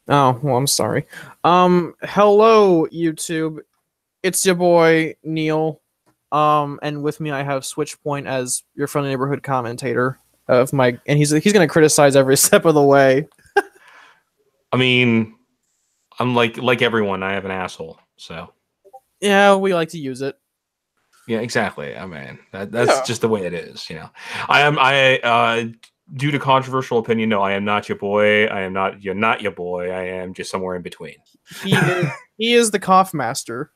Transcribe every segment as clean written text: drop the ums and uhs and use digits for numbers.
Oh, well, I'm sorry. Hello, YouTube. It's your boy Neil. And with me I have Switchpoint as your friendly neighborhood commentator of my, and he's gonna criticize every step of the way. I mean, I'm like everyone. I have an asshole. So Yeah, we like to use it. yeah, exactly. I mean, that's Yeah. just the way it is. I due to controversial opinion, no, I am not your boy. I am not you're not your boy. I am just somewhere in between. He is the cough master.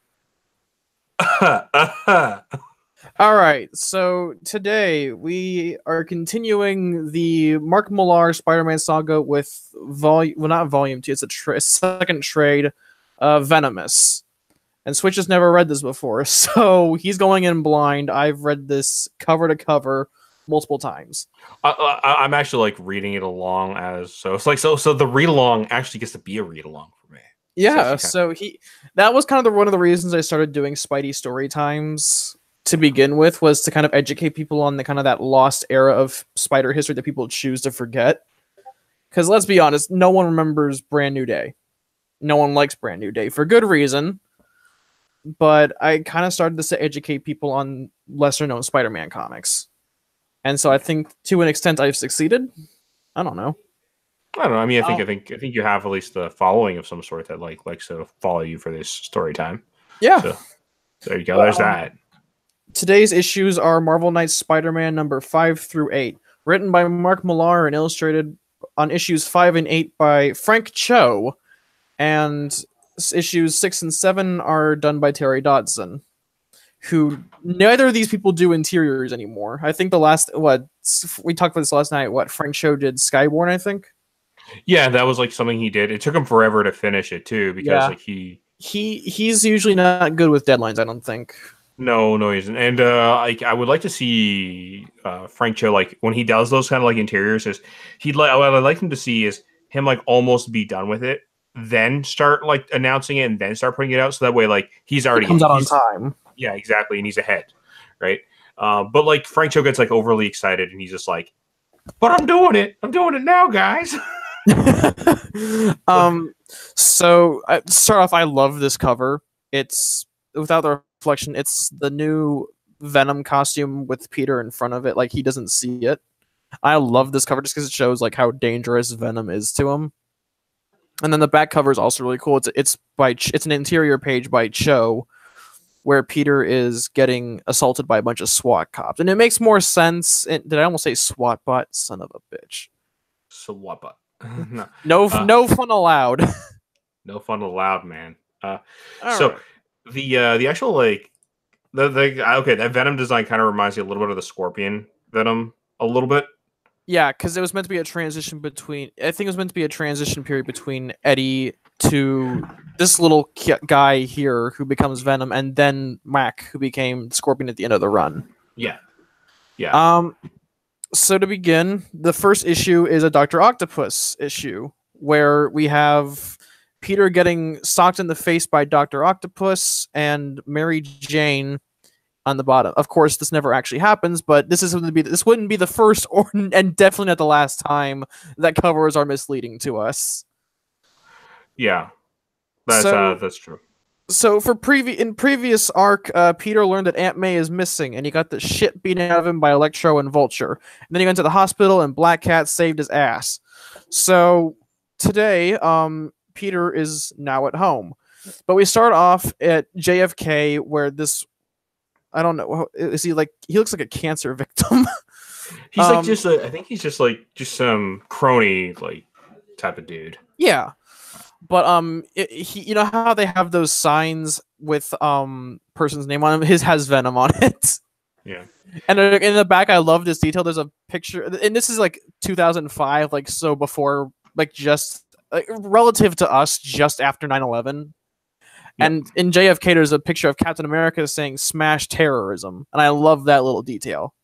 All right, so today we are continuing the Mark Millar Spider-Man saga with not volume 2, it's a second trade, Venomous. And Switch has never read this before, so he's going in blind. I've read this cover to cover multiple times. I'm actually like reading it along as so it's like so the read along actually gets to be a read along for me. It's Yeah, actually kind so that was kind of one of the reasons I started doing Spidey story times to begin with, was to kind of educate people on the kind of that lost era of spider history that people choose to forget. Because let's be honest, no one remembers Brand New Day. No one likes Brand New Day for good reason. But I kind of started this to educate people on lesser known Spider-Man comics. And so I of. think to an extent I've succeeded. I don't know. I don't know. I mean, Oh, I think you have at least the following of some sort that likes to follow you for this story time. yeah. So there you go. But There's that. today's issues are Marvel Knights Spider-Man number 5 through 8, written by Mark Millar and illustrated on issues 5 and 8 by Frank Cho, and issues 6 and 7 are done by Terry Dodson, who neither of these people do interiors anymore. I think the last, what, we talked about this last night, what, Frank Cho did Skyborn, I think? Yeah, that was like something he did. It took him forever to finish it too because Yeah. like he He's usually not good with deadlines, I don't think. no he isn't. And I would like to see Frank Cho like when he does those kind of like interiors is he'd like what I'd like him to see is him like almost be done with it, then start like announcing it and then start putting it out so that way like It comes out on time. yeah, exactly, and he's ahead, right? But like Frank Cho gets like overly excited and he's just like, but I'm doing it. I'm doing it now, guys. um, so start off, I love this cover. It's without the reflection. It's the new Venom costume with Peter in front of it, like he doesn't see it. I love this cover just because it shows like how dangerous Venom is to him. And then the back cover is also really cool. It's an interior page by Cho, where Peter is getting assaulted by a bunch of SWAT cops, and it makes more sense. Did I almost say SWAT bot? Son of a bitch! So what? But no, No fun allowed. no fun allowed, man. All So right. the actual like the okay, that Venom design kind of reminds you a little bit of the Scorpion Venom a little bit. Yeah, because it was meant to be a transition between. I think it was meant to be a transition period between Eddie to this little guy here who becomes Venom, and then Mac, who became Scorpion at the end of the run. Yeah, yeah, Um. So to begin, the first issue is a Doctor Octopus issue where we have Peter getting socked in the face by Doctor Octopus and Mary Jane on the bottom. Of course, this never actually happens, but this wouldn't be the first or and definitely not the last time that covers are misleading to us. yeah. So That's true. so for previous arc, Peter learned that Aunt May is missing, and he got the shit beaten out of him by Electro and Vulture. And then he went to the hospital, and Black Cat saved his ass. So today, Peter is now at home, but we start off at JFK, where this, I don't know, is he like, he looks like a cancer victim. He's like just I think he's just like just some crony like type of dude. Yeah, but you know how they have those signs with person's name on them. His has Venom on it. Yeah. And in the back, I love this detail. There's a picture, and this is like 2005, like so before, like just like, relative to us, just after 9/11. Yep. And in JFK, there's a picture of Captain America saying "Smash terrorism," and I love that little detail.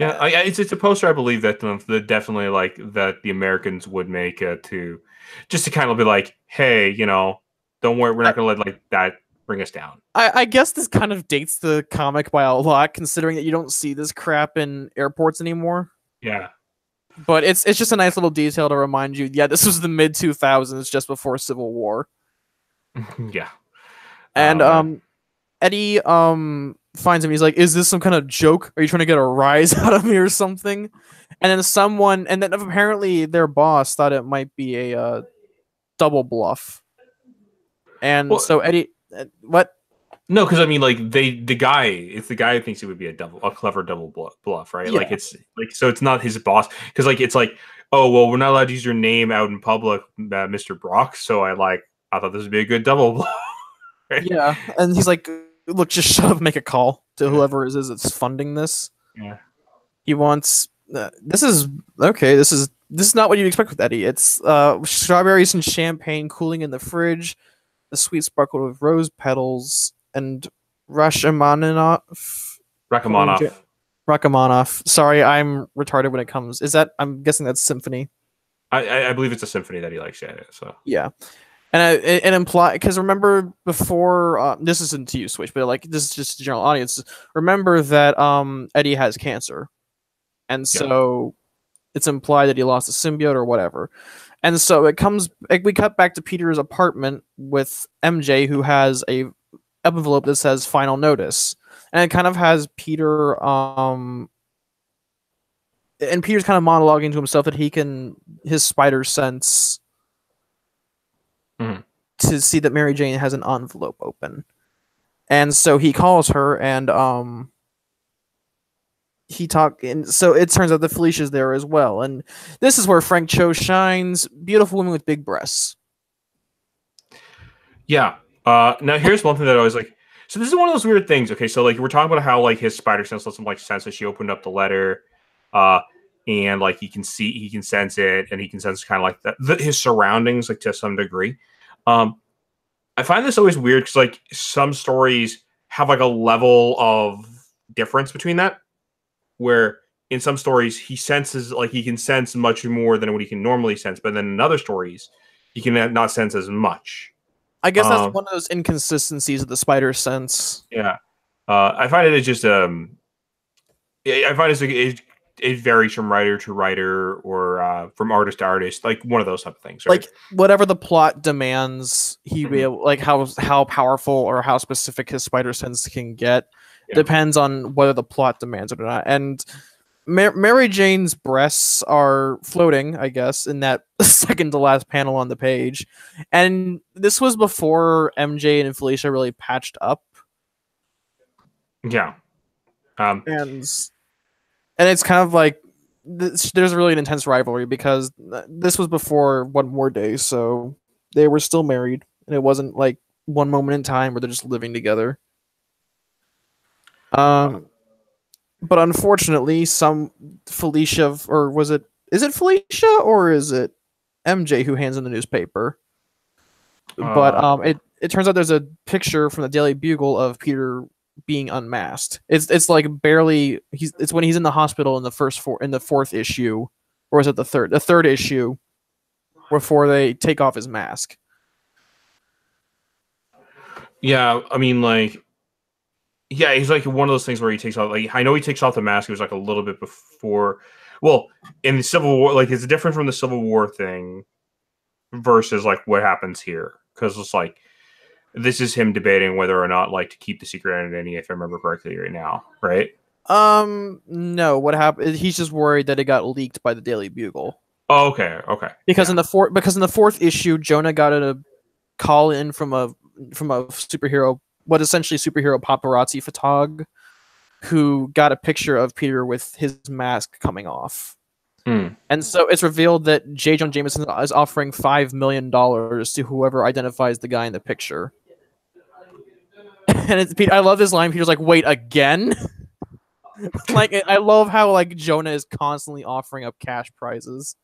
Yeah, it's a poster I believe that definitely like that the Americans would make to just to kind of be like, hey, you know, don't worry, we're not going to let like that bring us down. I guess this kind of dates the comic by a lot, considering that you don't see this crap in airports anymore. Yeah, But it's just a nice little detail to remind you. Yeah, this was the mid 2000s, just before Civil War, Yeah. and Oh man. Eddie finds him. He's like, "Is this some kind of joke? Are you trying to get a rise out of me or something?" And then apparently their boss thought it might be a double bluff, and Well, so Eddie, what? no, because I mean, like the guy, it's the guy who thinks it would be a clever double bluff, right? Like Yeah, it's like so it's not his boss because like it's like, oh well, we're not allowed to use your name out in public, Mr. Brock. So I thought this would be a good double bluff. Right? yeah, and he's like, "Look, just shut up, and make a call to whoever it is that's funding this." Yeah. He wants. This is okay. This is not what you'd expect with Eddie. It's strawberries and champagne cooling in the fridge, the sweet sparkle of rose petals, and Rashomanoff. Rachmaninoff. Rachmaninoff. Sorry, I'm retarded when it comes. Is that? I'm guessing that's symphony. I believe it's a symphony that he likes. Yeah. So Yeah, and it imply because remember before this isn't to you, Switch, but like this is just a general audience. Remember that Eddie has cancer, and yeah. so it's implied that he lost a symbiote or whatever. And so it comes. Like, we cut back to Peter's apartment with MJ, who has a envelope that says "Final Notice," and it kind of has Peter. And Peter's kind of monologuing to himself that his spider sense Mhm. to see that Mary Jane has an envelope open, and so he calls her and and so it turns out that Felicia's there as well, and this is where Frank Cho shines. Beautiful woman with big breasts. Yeah. Now here's one thing that I was like. So this is one of those weird things. Okay, so like we're talking about how like his spider sense lets him like sense that she opened up the letter, and like he can sense it, and he can sense kind of like his surroundings like to some degree. I find this always weird because like some stories have like a level of difference between that, where in some stories he senses like he can sense much more than what he can normally sense, but then in other stories he can not sense as much. I guess that's one of those inconsistencies of the spider sense. Yeah, I find it just I find it varies from writer to writer or from artist to artist, like one of those type of things, right? Like whatever the plot demands, he be able, like how powerful or how specific his spider sense can get depends on whether the plot demands it or not. And Mary Jane's breasts are floating, I guess, in that second to last panel on the page. And this was before MJ and Felicia really patched up. Yeah. And it's kind of like there's really an intense rivalry because this was before One More Day, so they were still married, and it wasn't like one moment in time where they're just living together. But unfortunately, some Felicia, or is it Felicia or is it MJ who hands in the newspaper? But it turns out there's a picture from the Daily Bugle of Peter being unmasked. It's like barely it's when he's in the hospital in the fourth issue, or is it the third issue before they take off his mask. Yeah, I mean like yeah, he's like one of those things where he takes off. Like I know he takes off the mask. It was like a little bit before. Well, in the Civil War, like it's different from the Civil War thing versus like what happens here because it's like this is him debating whether or not like to keep the secret identity, if I remember correctly, right now, right? No. What happened? He's just worried that it got leaked by the Daily Bugle. Oh, okay. Because in the fourth issue, Jonah got a call in from a superhero, what essentially superhero paparazzi photog, who got a picture of Peter with his mask coming off. And so it's revealed that J. Jonah Jameson is offering $5 million to whoever identifies the guy in the picture. And it's Peter. I love this line. Peter's like, "Wait, again?" Like, I love how like Jonah is constantly offering up cash prizes.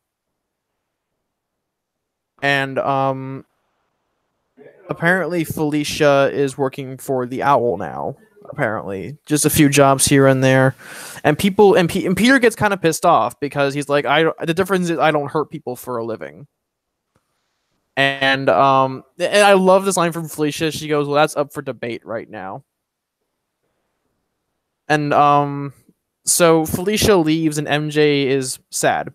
And apparently Felicia is working for the Owl now. Apparently, just a few jobs here and there, and Peter gets kind of pissed off because he's like, the difference is I don't hurt people for a living. And I love this line from Felicia. She goes, "Well, that's up for debate right now." And so Felicia leaves, and MJ is sad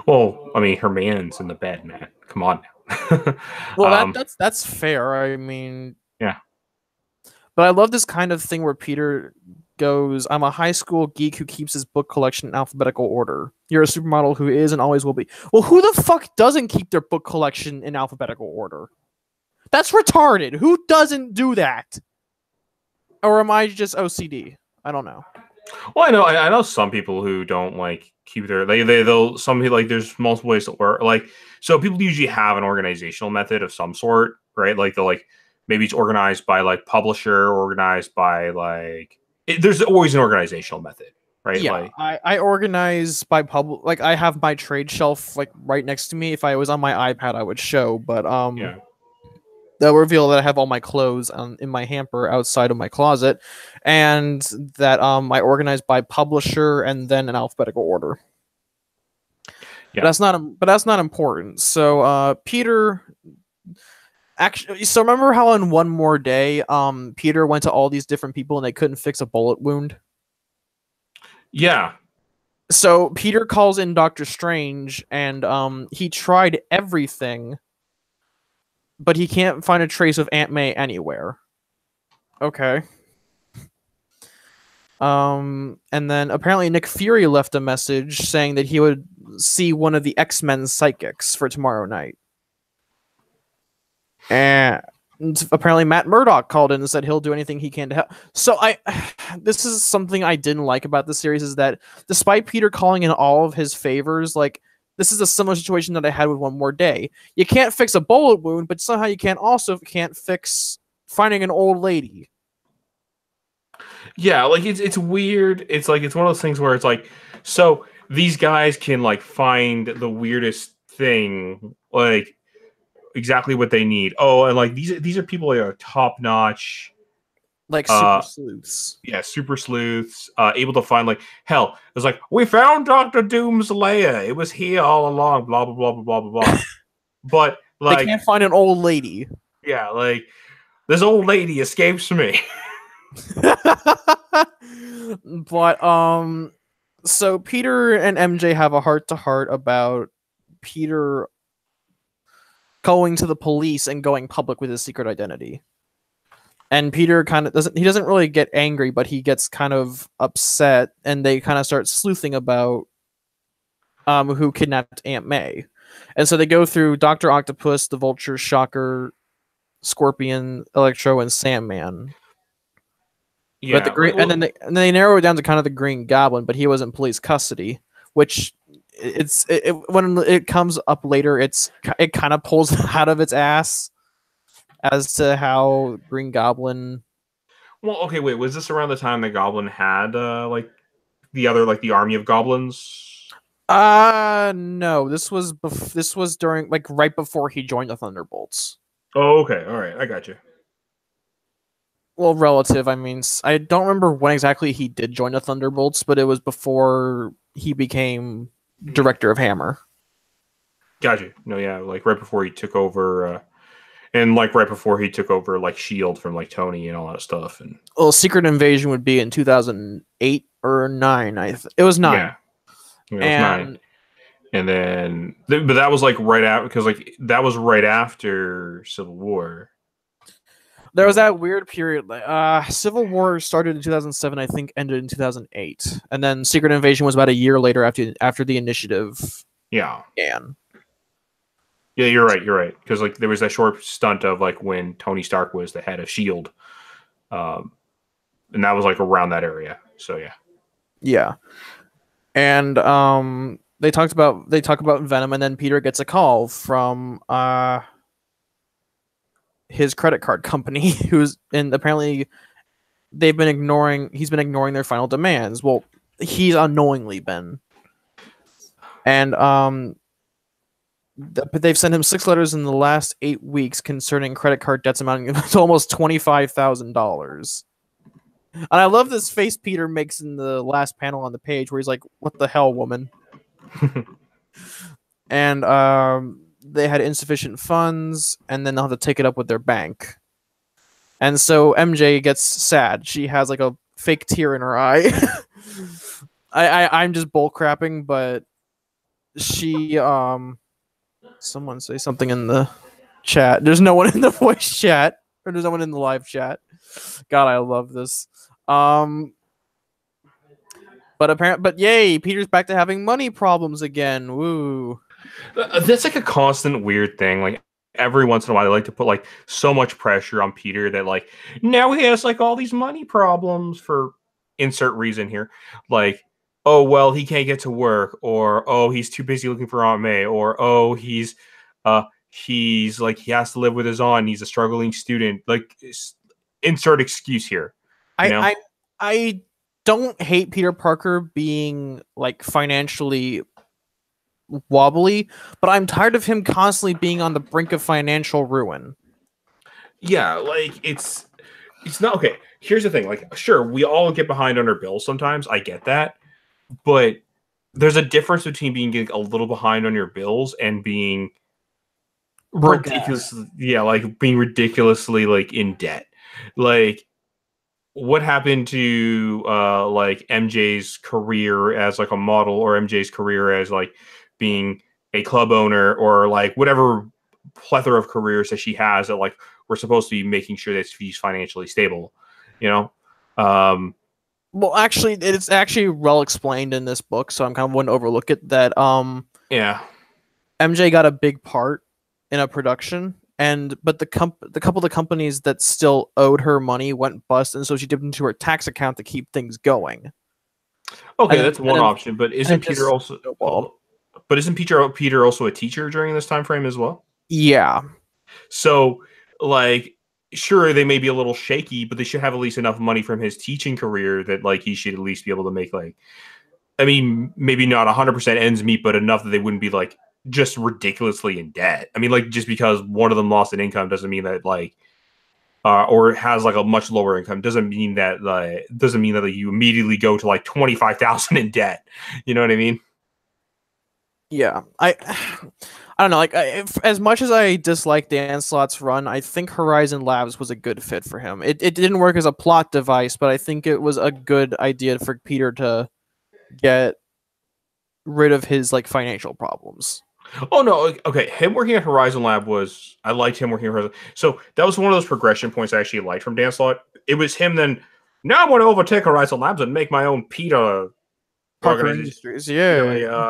Well, I mean, her man's in the bed, man. Come on now. Well, um, that's fair. I mean, yeah, but I love this kind of thing where Peter goes, "I'm a high school geek who keeps his book collection in alphabetical order. You're a supermodel who is and always will be." Well, who the fuck doesn't keep their book collection in alphabetical order? That's retarded. Who doesn't do that? Or am I just OCD? I don't know. well, I know some people who don't like keep their they'll some people like there's multiple ways to work like so people usually have an organizational method of some sort, right? Like they'll like maybe it's organized by like publisher, organized by like there's always an organizational method, right? Yeah, Like I organize by public. Like I have my trade shelf like right next to me. If I was on my iPad, I would show, but yeah, they'll reveal that I have all my clothes in my hamper outside of my closet, and that I organize by publisher and then in alphabetical order. yeah, But that's not important. So Peter actually, so remember how on One More Day, Peter went to all these different people and they couldn't fix a bullet wound. yeah. So Peter calls in Doctor Strange and he tried everything, but he can't find a trace of Aunt May anywhere. Okay. And then apparently Nick Fury left a message saying that he would see one of the X-Men psychics for tomorrow night. And apparently Matt Murdock called in and said he'll do anything he can to help. So this is something I didn't like about the series is that despite Peter calling in all of his favors, like this is a similar situation that I had with One More Day. You can't fix a bullet wound, but somehow you can't fix finding an old lady. Yeah, like it's weird. It's like it's one of those things where it's like, so these guys can like find the weirdest thing, like exactly what they need. Oh, and like these are people that are top notch, Like super sleuths. yeah, super sleuths, able to find like hell. It's like we found Doctor Doom's lair. It was here all along. Blah blah blah blah blah blah blah. But They like, can't find an old lady. yeah, like this old lady escapes me. But so Peter and MJ have a heart to heart about Peter going to the police and going public with his secret identity. And Peter kind of doesn't really get angry, but he gets kind of upset and they kind of start sleuthing about who kidnapped Aunt May. And so they go through Dr. Octopus, the Vulture, Shocker, Scorpion, Electro, and Sandman. Yeah, But and then they narrow it down to kind of the Green Goblin, but he was in police custody, which when it comes up later, it kind of pulls out of its ass as to how Green Goblin. well, okay, wait, was this around the time the Goblin had like the other like the army of goblins? No, this was during like right before he joined the Thunderbolts. Oh, okay, all right, I got you. Well, relative. I mean, I don't remember when exactly he did join the Thunderbolts, but it was before he became director of Hammer. Got you. No, yeah, like right before he took over, and like right before he took over like Shield from like Tony and all that stuff. And well, Secret Invasion would be in 2008 or 9. It was 9. Yeah, it was 9. And then, but that was like right after because like that was right after Civil War. There was that weird period. Civil War started in 2007, I think, ended in 2008, and then Secret Invasion was about a year later after the Initiative. Yeah. Began. Yeah, you're right. Because like there was that short stunt of like when Tony Stark was the head of Shield, and that was like around that area. So yeah. Yeah, and they talk about Venom, and then Peter gets a call from his credit card company, and apparently he's been ignoring their final demands. Well, he's unknowingly been. And but they've sent him 6 letters in the last 8 weeks concerning credit card debts amounting to almost $25,000. And I love this face Peter makes in the last panel on the page where he's like, "What the hell, woman?" And they had insufficient funds, and then they'll have to take it up with their bank. And so MJ gets sad. She has like a fake tear in her eye. I'm just bull crapping, but she someone say something in the chat. There's no one in the voice chat, or there's no one in the live chat. God, I love this. But yay, Peter's back to having money problems again. Woo. That's like a constant weird thing. Like every once in a while, they like to put like so much pressure on Peter that like now he has like all these money problems for insert reason here. Like, oh well, he can't get to work, or oh he's too busy looking for Aunt May, or oh he's like he has to live with his aunt. He's a struggling student. Like insert excuse here. You know? I don't hate Peter Parker being like financially wobbly, but I'm tired of him constantly being on the brink of financial ruin. Yeah, like it's not okay. Here's the thing, like sure, we all get behind on our bills sometimes. I get that. But there's a difference between being a little behind on your bills and being ridiculously like being ridiculously like in debt. Like what happened to like MJ's career as like a model, or MJ's career as like being a club owner, or like whatever plethora of careers that she has that like we're supposed to be making sure that she's financially stable, you know? Well, actually, it's actually well explained in this book, so I'm kind of wouldn't overlook it. That yeah, MJ got a big part in a production, but the couple of the companies that still owed her money went bust, and so she dipped into her tax account to keep things going. Okay, that's one option, but isn't Peter also? Well, but isn't Peter also a teacher during this time frame as well? Yeah. So, like, sure, they may be a little shaky, but they should have at least enough money from his teaching career that like he should at least be able to make like, I mean, maybe not 100% ends meet, but enough that they wouldn't be like just ridiculously in debt. I mean, like just because one of them lost an income doesn't mean that like. Or has like a much lower income doesn't mean that like you immediately go to like 25,000 in debt. You know what I mean? Yeah, I don't know. Like, as much as I dislike Dan Slott's run, I think Horizon Labs was a good fit for him. It didn't work as a plot device, but I think it was a good idea for Peter to get rid of his like financial problems. Oh no, okay. Him working at Horizon Lab was I liked him working at Horizon. So that was one of those progression points I actually liked from Dan Slott. It was him then. Now I want to overtake Horizon Labs and make my own Peter Parker Industries. Yeah,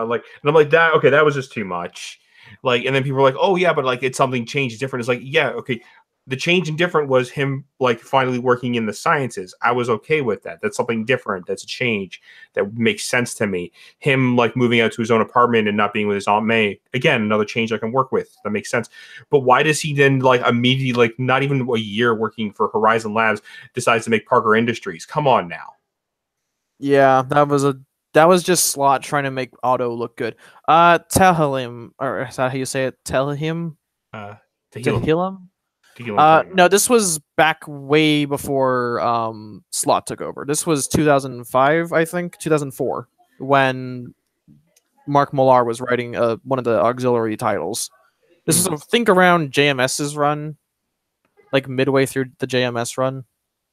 like and I'm like that. Okay, that was just too much. Like, and then people were like, "Oh yeah, but like it's something changed, different." It's like, yeah, okay. The change and different was him like finally working in the sciences. I was okay with that. That's something different. That's a change that makes sense to me. Him like moving out to his own apartment and not being with his Aunt May. Again, another change I can work with. That makes sense. But why does he then like immediately, like not even a year working for Horizon Labs, decides to make Parker Industries? Come on now. Yeah, that was just Slott trying to make Otto look good. Tell him, or is that how you say it? Tell him. To heal him. No, this was back way before Slott took over. This was 2005, I think, 2004, when Mark Millar was writing one of the auxiliary titles. This is, I think, around JMS's run, like midway through the JMS run.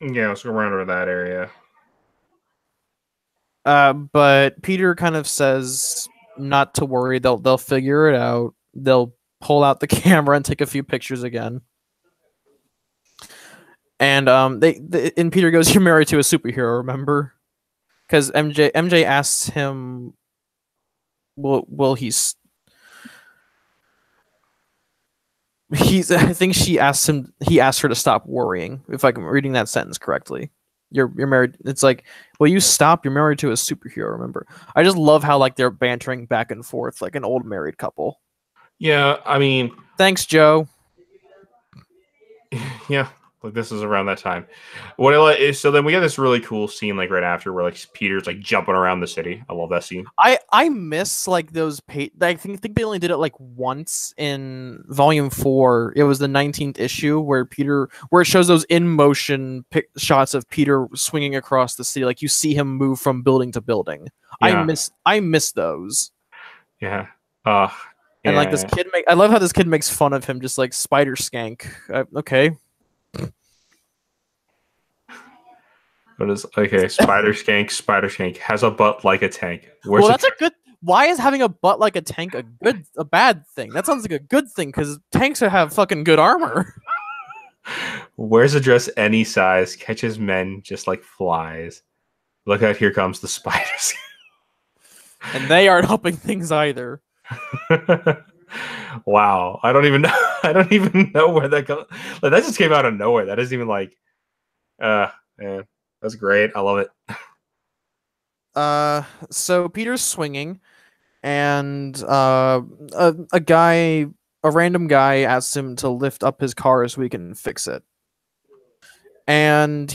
Yeah, let's go around over that area. But Peter kind of says not to worry. They'll figure it out. They'll pull out the camera and take a few pictures again. And and Peter goes, "You're married to a superhero, remember?" Because MJ asks him, "Will he's?" I think she asked him. He asked her to stop worrying. If I'm reading that sentence correctly, you're married. It's like, will you stop? You're married to a superhero, remember? I just love how like they're bantering back and forth like an old married couple. Yeah, I mean, thanks, Joe. Yeah. Like this is around that time. What I like is so then we got this really cool scene like right after where like Peter's like jumping around the city. I love that scene. I miss like those I think they only did it like once in volume 4. It was the 19th issue where it shows those in motion shots of Peter swinging across the city, like you see him move from building to building. Yeah. I miss those. Yeah. And like this kid I love how this kid makes fun of him, just like Spider Skank. Okay. What is okay? Spider Skank has a butt like a tank. Well, that's a good. why is having a butt like a tank a bad thing? That sounds like a good thing because tanks have fucking good armor. Wears a dress any size, catches men just like flies. Look out, here comes the spiders. And they aren't helping things either. Wow, I don't even know. I don't even know where that goes. Like, that just came out of nowhere. That isn't even like, man, that's great. I love it. So Peter's swinging, and a random guy asks him to lift up his car so he can fix it. And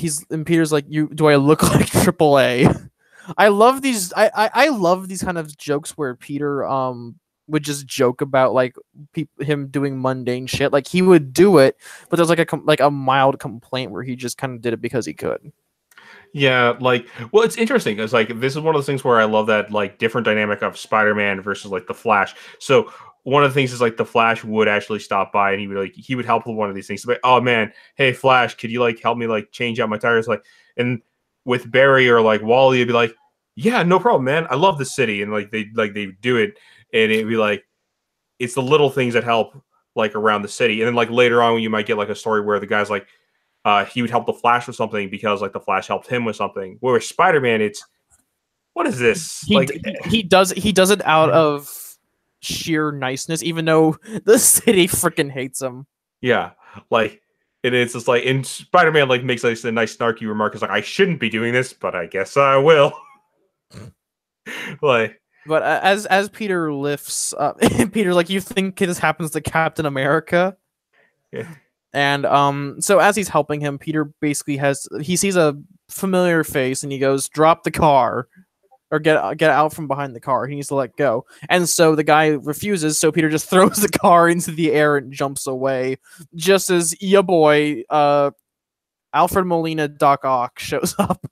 Peter's like, do I look like AAA? I love these. I love these kind of jokes where Peter would just joke about like him doing mundane shit. Like he would do it, but there's like a mild complaint where he just kind of did it because he could. Yeah, like, well, it's interesting because like this is one of those things where I love that like different dynamic of Spider-Man versus like the Flash. So one of the things is like the Flash would actually stop by and he would help with one of these things. Like, oh man, hey Flash, could you like help me like change out my tires? Like, and with Barry or like Wally, it'd be like, yeah, no problem, man. I love the city, and like they do it, and it'd be like it's the little things that help like around the city. And then like later on, you might get like a story where the guy's like, he would help the Flash with something because like the Flash helped him with something. Where with Spider-Man, it's what is this? He does it out of sheer niceness, even though the city freaking hates him. Yeah, like. And it's just like, and Spider-Man like makes like a nice snarky remark. It's like, I shouldn't be doing this, but I guess I will. Like, but as Peter lifts up, Peter's like, you think this happens to Captain America? Yeah. And so as he's helping him, Peter basically he sees a familiar face and he goes, drop the car. Or get out from behind the car. He needs to let go. And so the guy refuses, so Peter just throws the car into the air and jumps away. Just as ya boy, Alfred Molina Doc Ock shows up.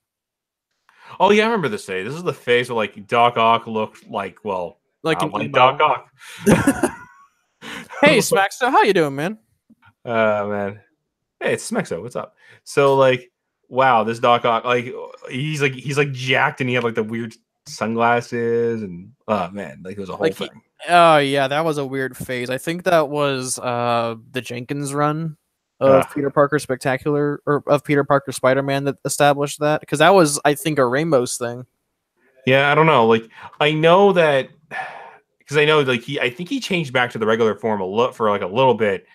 Oh yeah, I remember this day. This is the phase where like Doc Ock looked like, well, like Doc Ock. Hey Smackso, how you doing, man? Man. Hey, it's Smexo, what's up? So like, wow, this Doc Ock, like he's jacked and he had like the weird sunglasses and oh man, like it was a whole thing. Oh yeah, that was a weird phase. I think that was the Jenkins run of Peter Parker Spectacular or of Peter Parker Spider-Man that established that, because that was, I think, a Rainbow's thing. Yeah, I don't know. Like I know that because I know like I think he changed back to the regular form for like a little bit.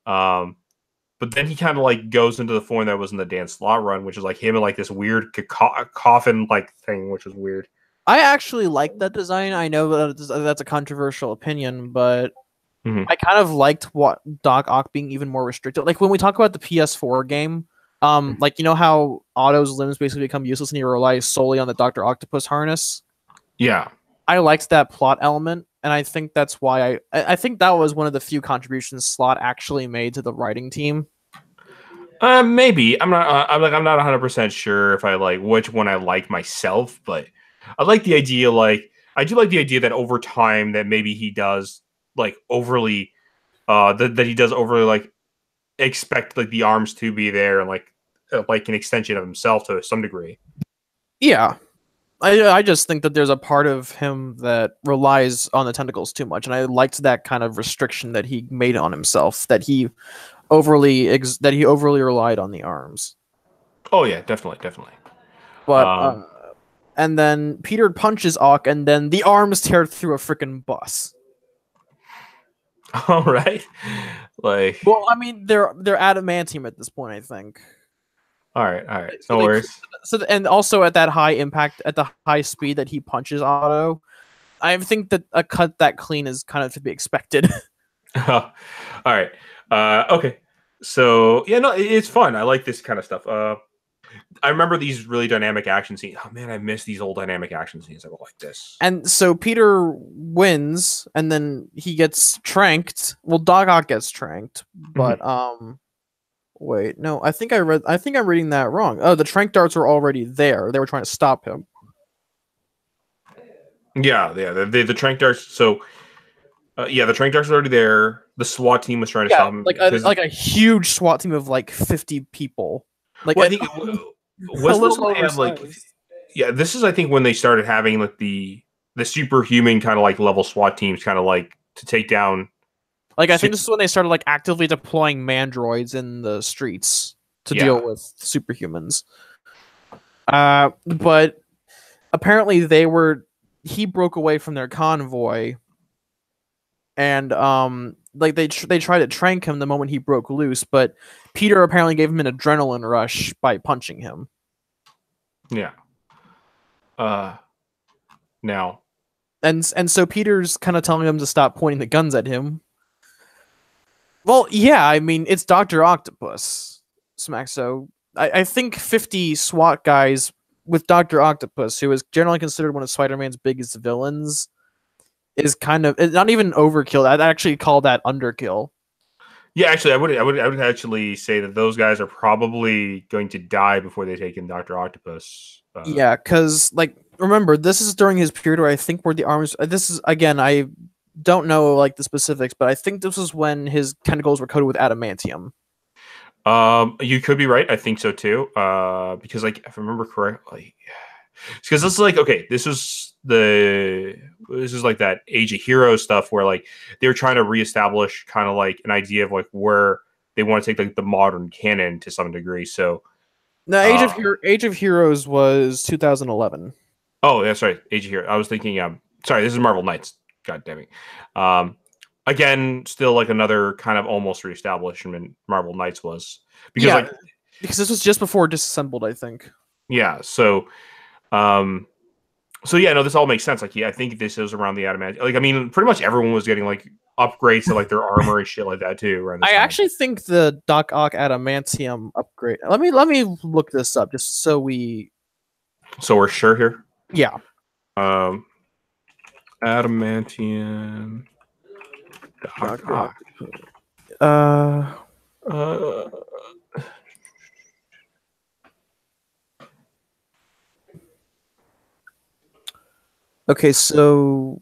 But then he kind of like goes into the form that was in the Dan Slott run, which is like him in like this weird coffin like thing, which was weird. I actually like that design. I know that's a controversial opinion, but I kind of liked what Doc Ock being even more restricted. Like when we talk about the PS4 game, like you know how Otto's limbs basically become useless and he relies solely on the Dr. Octopus harness. Yeah, I liked that plot element, and I think that's why I think that was one of the few contributions Slott actually made to the writing team. Maybe I'm not 100% sure if I like which one I like myself, but I like the idea. Like I do like the idea that over time that maybe he does like overly, that he does overly like expect like the arms to be there and like an extension of himself to some degree. Yeah. I just think that there's a part of him that relies on the tentacles too much, and I liked that kind of restriction that he made on himself, that he overly relied on the arms. Oh yeah, definitely. But and then Peter punches Ock, and then the arms tear through a freaking bus. All right, like. Well, I mean, they're adamantium at this point, I think. All right. No worries. And also at that high impact, at the high speed that he punches Otto, I think that a cut that clean is kind of to be expected. All right. Okay. So yeah, no, it's fun. I like this kind of stuff. I remember these really dynamic action scenes. Oh man, I miss these old dynamic action scenes. I go like this. And so Peter wins, and then he gets tranked. Well, Doc Ock gets tranked, but wait, no, I think I'm reading that wrong. Oh, the trank darts were already there. They were trying to stop him. Yeah, the trank darts. So, the trank darts are already there. The SWAT team was trying to stop him. Like a huge SWAT team of like 50 people. Like well, I think was this have like, yeah, this is I think when they started having like the the superhuman kind of like level SWAT teams, kind of like to take down. Like I think this is when they started like actively deploying mandroids in the streets to deal with superhumans. But apparently he broke away from their convoy, and like they tried to trank him the moment he broke loose, but Peter apparently gave him an adrenaline rush by punching him. Yeah. Now. And so Peter's kind of telling him to stop pointing the guns at him. Well, yeah, I mean, it's Dr. Octopus, Smaxo. I think 50 SWAT guys with Dr. Octopus, who is generally considered one of Spider-Man's biggest villains, is kind of not even overkill. I'd actually call that underkill. Yeah, actually, I would actually say that those guys are probably going to die before they take in Dr. Octopus. Yeah, because like remember, this is during his period where I think where the arms. This is again, I don't know like the specifics, but I think this was when his tentacles were coated with adamantium. You could be right. I think so too. Because like if I remember correctly, because this is like this is like that Age of Heroes stuff where like they were trying to reestablish kind of like an idea of like where they want to take like the modern canon to some degree. So no, Age of Heroes was 2011. Oh, that's right, Age of Heroes. I was thinking. Sorry, this is Marvel Knights. God damn it. Again, still like another kind of almost reestablishment Marvel Knights was because because this was just before Disassembled, I think. Yeah, so yeah, no, this all makes sense. Like, I think this is around the adamantium. Like, I mean, pretty much everyone was getting like upgrades to like their armor and shit like that too. I actually think the Doc Ock adamantium upgrade. Let me look this up just so we're sure here. Yeah. Adamantium. Doc Ock. Okay, so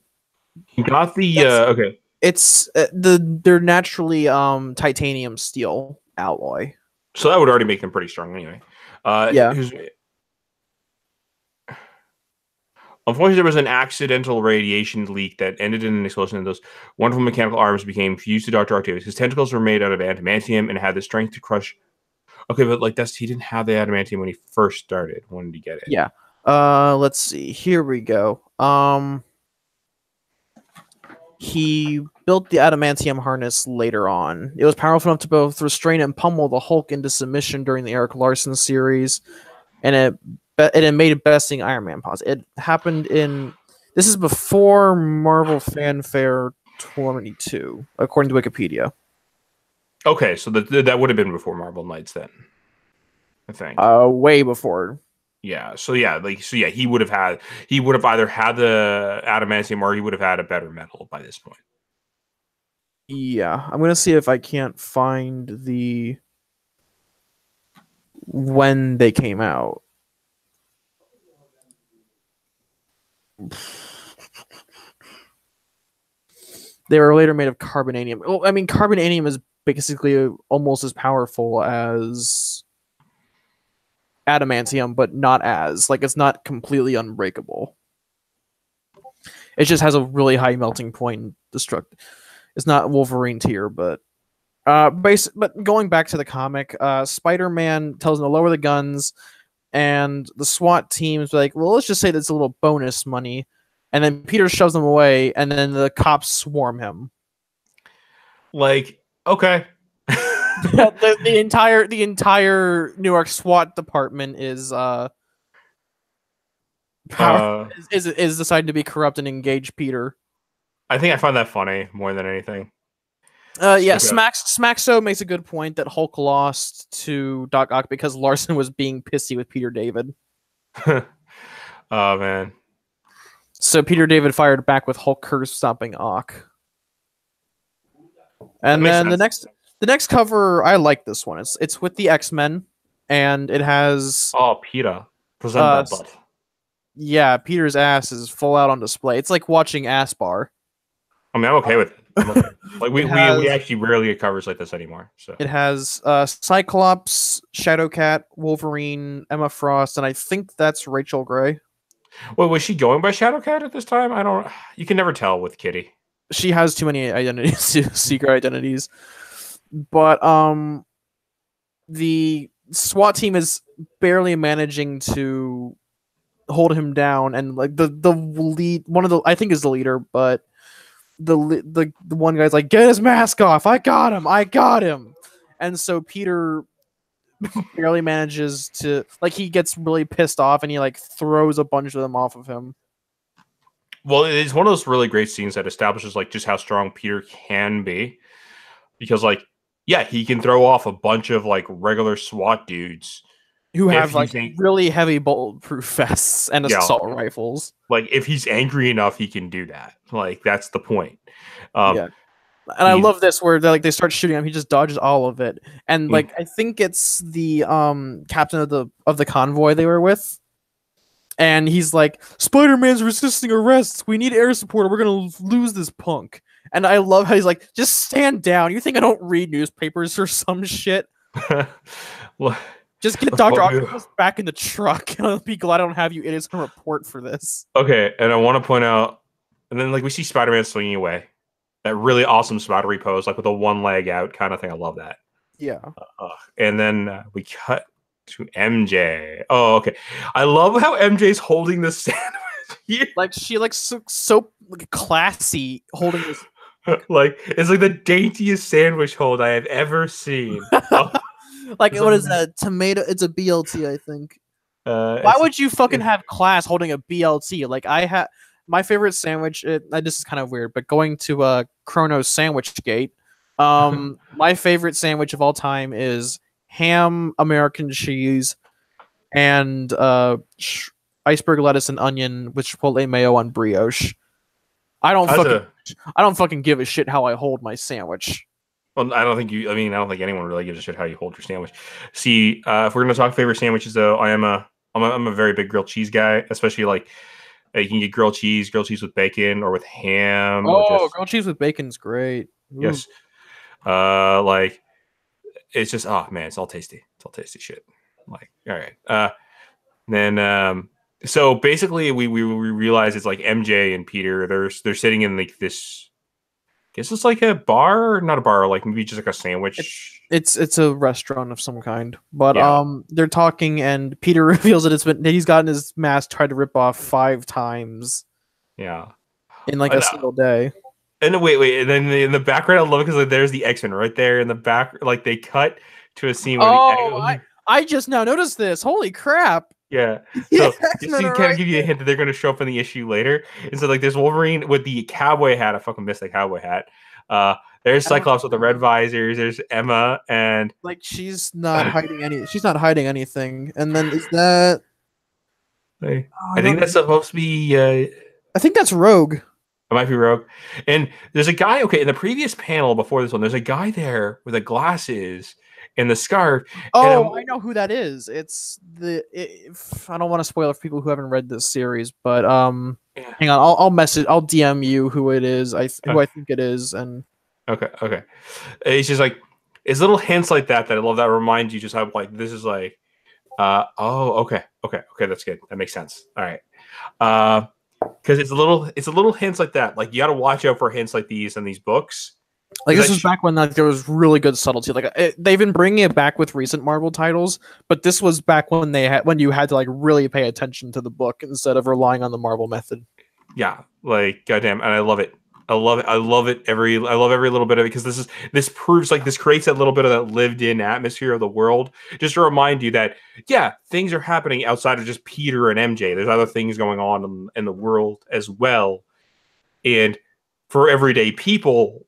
you got the okay. It's they're naturally titanium steel alloy. So that would already make them pretty strong anyway. Yeah. Unfortunately, there was an accidental radiation leak that ended in an explosion, and those wonderful mechanical arms became fused to Dr. Octavius. His tentacles were made out of adamantium and had the strength to crush. Okay, but like he didn't have the adamantium when he first started. When did he get it? Yeah. Let's see. Here we go. He built the adamantium harness later on. It was powerful enough to both restrain and pummel the Hulk into submission during the Eric Larson series, and it made besting Iron Man pause. It happened this is before Marvel Fanfare 22, according to Wikipedia. Okay, so that would have been before Marvel Knights then, I think. Way before. Yeah. So yeah, he would have either had the adamantium or he would have had a better metal by this point. Yeah, I'm gonna see if I can't find when they came out. They were later made of carbonanium. Well, I mean, carbonanium is basically almost as powerful as adamantium, but not as it's not completely unbreakable. It just has a really high melting point and destruct. It's not Wolverine tier, but but going back to the comic, Spider-Man tells him to lower the guns, and the SWAT team's like, well, let's just say that's a little bonus money. And then Peter shoves them away, and then the cops swarm him. Like, okay. the entire New York SWAT department is decided to be corrupt and engage Peter. I think I find that funny more than anything. Yeah, Smaxo makes a good point that Hulk lost to Doc Ock because Larson was being pissy with Peter David. Oh man. So Peter David fired back with Hulk curse stopping Ock. And then the next cover, I like this one. It's with the X-Men, and it has Peter present that butt. Yeah, Peter's ass is full out on display. It's like watching Ass Bar. I mean, I'm okay with it. Like we actually rarely get covers like this anymore. So it has Cyclops, Shadowcat, Wolverine, Emma Frost, and I think that's Rachel Gray. Well, was she going by Shadowcat at this time? I don't. You can never tell with Kitty. She has too many identities, secret identities. But the SWAT team is barely managing to hold him down, and like the lead, one of the I think is the leader, but the one guy's like, get his mask off, I got him, and so Peter barely manages to, like, he gets really pissed off and he like throws a bunch of them off of him. Well, it's one of those really great scenes that establishes like just how strong Peter can be, because like, yeah, he can throw off a bunch of like regular SWAT dudes who have like really heavy bulletproof vests and assault rifles. Like if he's angry enough, he can do that. Like that's the point. Yeah. And I love this where they start shooting him, he just dodges all of it. And like I think it's the captain of the convoy they were with. And he's like, Spider-Man's resisting arrests. We need air support or we're gonna lose this punk. And I love how he's like, just stand down. You think I don't read newspapers or some shit? Well, just get Dr. Octopus back in the truck, and I'll be glad I don't have you idiots on report for this. Okay, and I want to point out, and then like we see Spider-Man swinging away. That really awesome spidery pose, like with a one leg out kind of thing. I love that. Yeah. And then we cut to MJ. Oh, okay. I love how MJ's holding the sandwich. Like she like so like classy holding this. Like it's like the daintiest sandwich hold I have ever seen. Like what is that? Tomato? It's a BLT, I think. Why would you fucking have class holding a BLT? Like I had my favorite sandwich. This is kind of weird, but going to Chrono's Sandwich Gate, my favorite sandwich of all time is ham, American cheese, and iceberg lettuce and onion with chipotle mayo on brioche. I don't fucking give a shit how I hold my sandwich. Well, I don't think anyone really gives a shit how you hold your sandwich. See, if we're gonna talk favorite sandwiches, though, I'm a very big grilled cheese guy, especially like you can get grilled cheese with bacon or with ham. Oh, grilled cheese with bacon's great. Ooh. Yes. Like it's just, oh man, it's all tasty. It's all tasty shit. Like, all right. Then so basically we realize it's like MJ and Peter, they're sitting in like this, I guess it's like a bar, not a bar, like maybe just like a sandwich. It's a restaurant of some kind. But they're talking and Peter reveals that he's gotten his mask tried to rip off 5 times. Yeah. In like a single day. And wait, and then in the background, I love it because like, there's the X-Men right there in the back. Like they cut to a scene where I just now noticed this. Holy crap! Yeah, so just to kind of give you a hint that they're going to show up in the issue later. And so like there's Wolverine with the cowboy hat. I fucking missed the cowboy hat. There's Cyclops with the red visors. There's Emma, and like she's not hiding anything. And then is that? I think that's supposed to be. I think that's Rogue. It might be Rogue. And there's a guy, okay, in the previous panel before this one, there's a guy there with the glasses and the scarf. Oh, I know who that is. It's I don't want to spoil it for people who haven't read this series, but hang on, I'll DM you who it is. Who I think it is, and okay. It's just like it's little hints like that I love that remind you just how like this is like okay, that's good. That makes sense. All right. Because it's a little hints like that. Like you got to watch out for hints like these in these books. Like this was back when like there was really good subtlety. Like they've been bringing it back with recent Marvel titles, but this was back when when you had to like really pay attention to the book instead of relying on the Marvel method. Yeah, like goddamn, and I love it. I love it. I love every little bit of it because this proves like this creates that little bit of that lived-in atmosphere of the world, just to remind you that things are happening outside of just Peter and MJ. There's other things going on in the world as well, and for everyday people,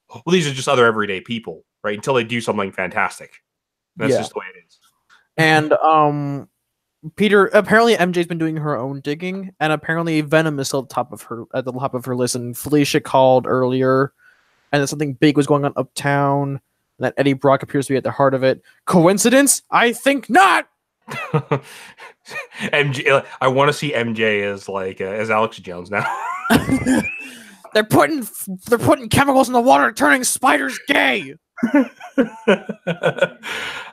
well, these are just other everyday people, right? Until they do something fantastic. That's just the way it is. And Peter, apparently MJ's been doing her own digging, and apparently Venom is still at the top of her list. And Felicia called earlier, and that something big was going on uptown, and that Eddie Brock appears to be at the heart of it. Coincidence? I think not. MJ, I want to see MJ as Alex Jones now. They're putting chemicals in the water, turning spiders gay.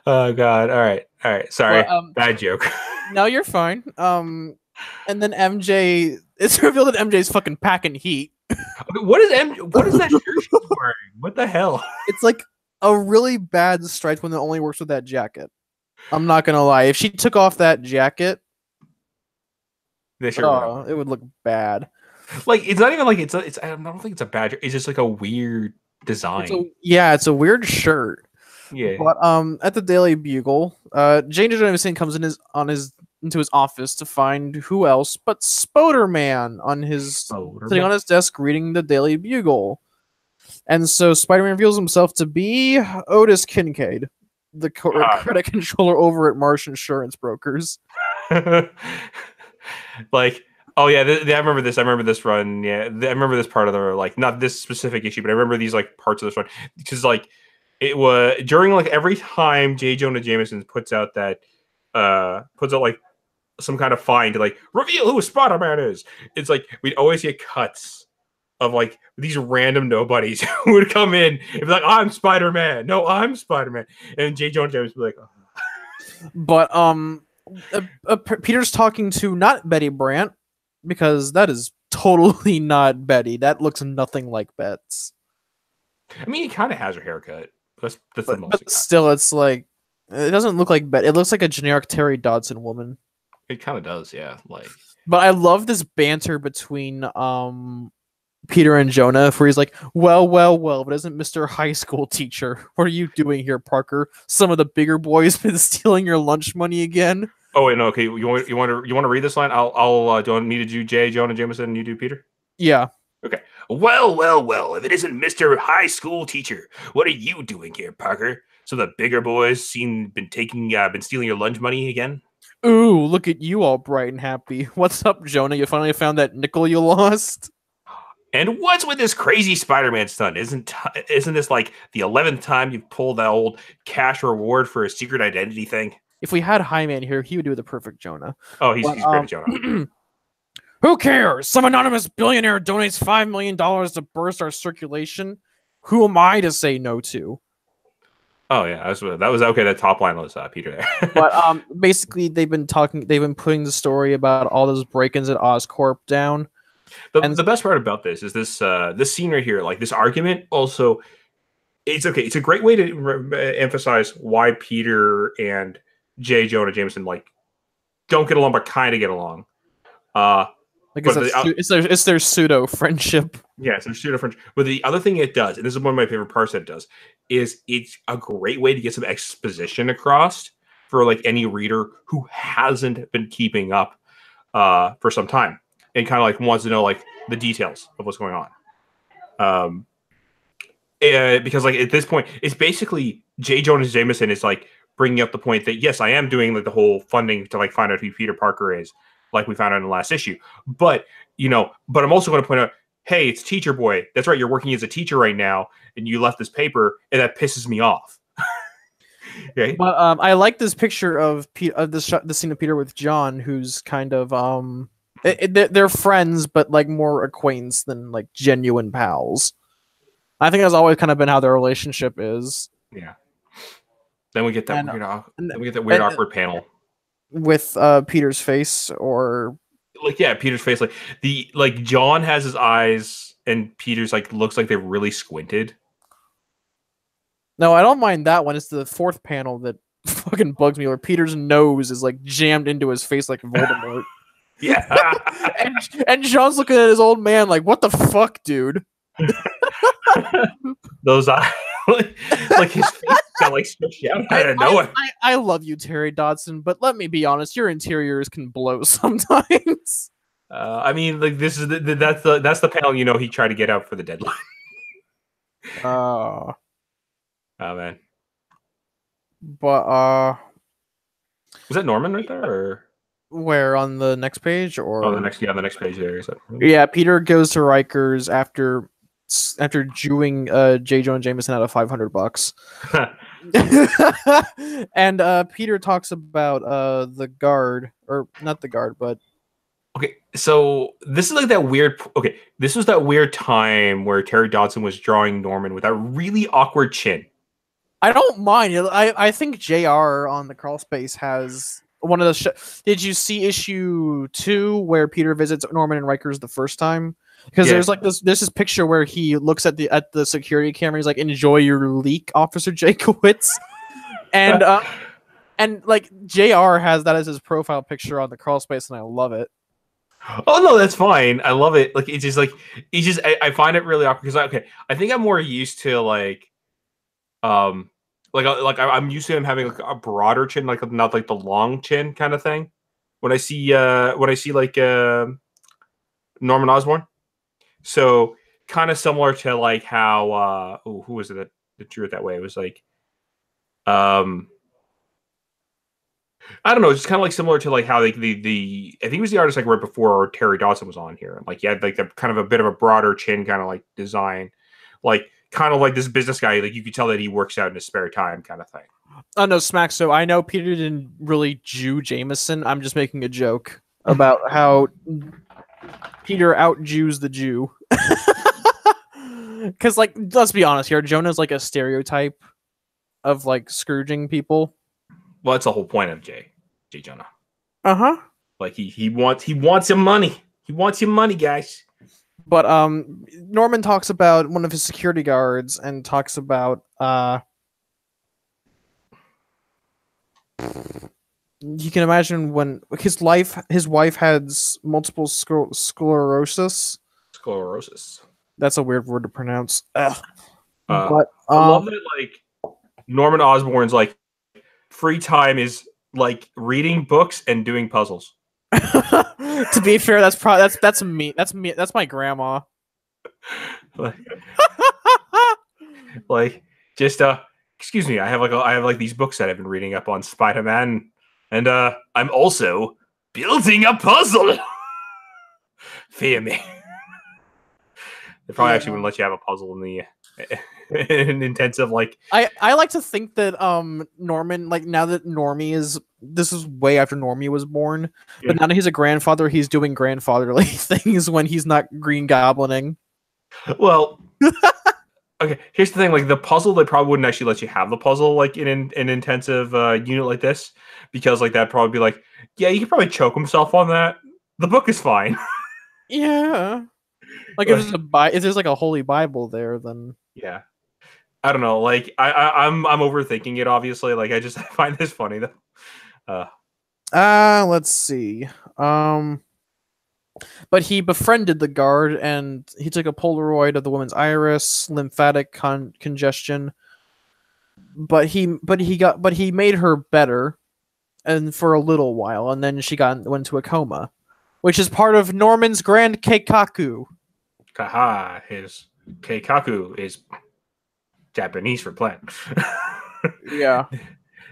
Oh God! All right. Sorry, bad joke. No, you're fine. And then MJ, it's revealed that MJ's fucking packing heat. What is What is that shirt she's wearing? What the hell? It's like a really bad striped one that only works with that jacket. I'm not gonna lie. If she took off that jacket, This shirt it would look bad. Like it's not even like it's. I don't think it's a bad. It's just like a weird design. It's a weird shirt. Yeah. But at the Daily Bugle, Jane Jameson comes into his office to find who else but Spoderman sitting on his desk reading the Daily Bugle. And so Spider-Man reveals himself to be Otis Kincaid, the credit controller over at Marsh Insurance Brokers. Like, oh yeah, I remember this. I remember this run. Yeah, I remember this part of the like not this specific issue, but I remember these like parts of this run because like it was during like every time J. Jonah Jameson puts out like some kind of find to like reveal who Spider-Man is. It's like we'd always get cuts of like these random nobodies who would come in and be like, "I'm Spider-Man." No, I'm Spider-Man, and J. Jonah Jameson would be like, oh. But Peter's talking to not Betty Brant because that is totally not Betty. That looks nothing like Bet's. I mean, he kind of has her haircut. That's the most. But still, it's like it doesn't look like Betty. It looks like a generic Terry Dodson woman. It kind of does, yeah. Like, but I love this banter between Peter and Jonah, where he's like, well, but isn't Mr. High School teacher? What are you doing here, Parker? Some of the bigger boys been stealing your lunch money again. Oh wait, no, okay. You want to read this line? I'll do you want me to do Jonah Jameson and you do Peter? Yeah. Okay. Well. If it isn't Mr. High School teacher, what are you doing here, Parker? So the bigger boys been stealing your lunch money again? Ooh, look at you all bright and happy. What's up, Jonah? You finally found that nickel you lost? And what's with this crazy Spider-Man stunt? Isn't this like the 11th time you've pulled that old cash reward for a secret identity thing? If we had Hi-Man here, he would do the perfect Jonah. Oh, he's great at Jonah. Who cares? Some anonymous billionaire donates $5 million to burst our circulation. Who am I to say no to? Oh yeah, that was okay. That top line was Peter there. But basically, they've been putting the story about all those break-ins at Oscorp down. The best part about this is this scene right here, like this argument. Also, it's okay. It's a great way to emphasize why Peter and J. Jonah Jameson like don't get along, but kind of get along. It's their pseudo friendship. Yeah, it's their pseudo friendship. But the other thing it does, and this is one of my favorite parts that it does, is it's a great way to get some exposition across for like any reader who hasn't been keeping up for some time and kind of like wants to know like the details of what's going on. Because like at this point, it's basically J. Jonah Jameson is like bringing up the point that yes, I am doing like the whole funding to like find out who Peter Parker is, like we found out in the last issue. But but I'm also going to point out, hey, it's Teacher Boy. That's right, you're working as a teacher right now, and you left this paper, and that pisses me off. Okay. But I like this picture of the scene of Peter with John, who's kind of they're friends, but like more acquaintance than like genuine pals. I think that's always kind of been how their relationship is. Yeah. Then we get that weird awkward panel with Peter's face, or like Peter's face. Like John has his eyes, and Peter's like looks like they're really squinted. No, I don't mind that one. It's the fourth panel that fucking bugs me, where Peter's nose is like jammed into his face like Voldemort. Yeah, and John's looking at his old man like, "What the fuck, dude?" Those eyes, like his face got like stretched out out of nowhere. I love you, Terry Dodson, but let me be honest, your interiors can blow sometimes. I mean, like this is that's the panel he tried to get out for the deadline. Oh man. But was that Norman right there, or where on the next page, or the next page there? Yeah, Peter goes to Rikers after Jewing J. Jonah Jameson out of $500. And Peter talks about the guard, or not the guard, but okay. So this is like that weird. Okay, this was that weird time where Terry Dodson was drawing Norman with that really awkward chin. I don't mind. I think JR on the crawl space has one of the. Did you see issue 2 where Peter visits Norman and Rikers the first time? Because there's like there's this picture where he looks at the security camera. He's like, "Enjoy your leak, Officer Jakowitz," and like JR has that as his profile picture on the crawl space, and I love it. Oh no, that's fine. I love it. Like it's just like I find it really awkward because I think I'm more used to I'm used to him having like a broader chin, like not like the long chin kind of thing. When I see Norman Osborn, so kind of similar to like how who was it that drew it that way? It was like I don't know, it's kind of like similar to like how the I think it was the artist like right before Terry Dawson was on here, and like he had like the kind of a bit of a broader chin kind of like design, like kind of like this business guy, like you could tell that he works out in his spare time kind of thing. Oh no, Smack. So I know Peter didn't really Jew Jameson. I'm just making a joke about how Peter out Jews the Jew. Because like, let's be honest here, Jonah's like a stereotype of like Scrooging people. Well, that's the whole point of J. Jonah. Uh-huh. Like he wants your money. He wants your money, guys. But Norman talks about one of his security guards and talks about you can imagine when his wife had multiple sclerosis. Sclerosis. That's a weird word to pronounce. But I love that like Norman Osborn's like free time is like reading books and doing puzzles. To be fair, that's me. That's me. That's my grandma. like just excuse me. I have like these books that I've been reading up on Spider-Man, and I'm also building a puzzle. Fear me. They probably actually wouldn't let you have a puzzle in the an intensive like. I like to think that Norman, like now that this is way after Normie was born, but now that he's a grandfather, he's doing grandfatherly things when he's not Green Goblining. Well, okay. Here's the thing: like the puzzle, they probably wouldn't actually let you have the puzzle like in an intensive unit like this, because like that'd probably be like, yeah, you could probably choke himself on that. The book is fine. Yeah. Like if there's like a holy Bible there, then yeah, I don't know. Like I'm overthinking it. Obviously, like I find this funny though. Let's see. But he befriended the guard, and he took a Polaroid of the woman's iris, lymphatic congestion. But he made her better, and for a little while, and then she went to a coma, which is part of Norman's grand keikaku. Haha, his keikaku is Japanese for plant. Yeah.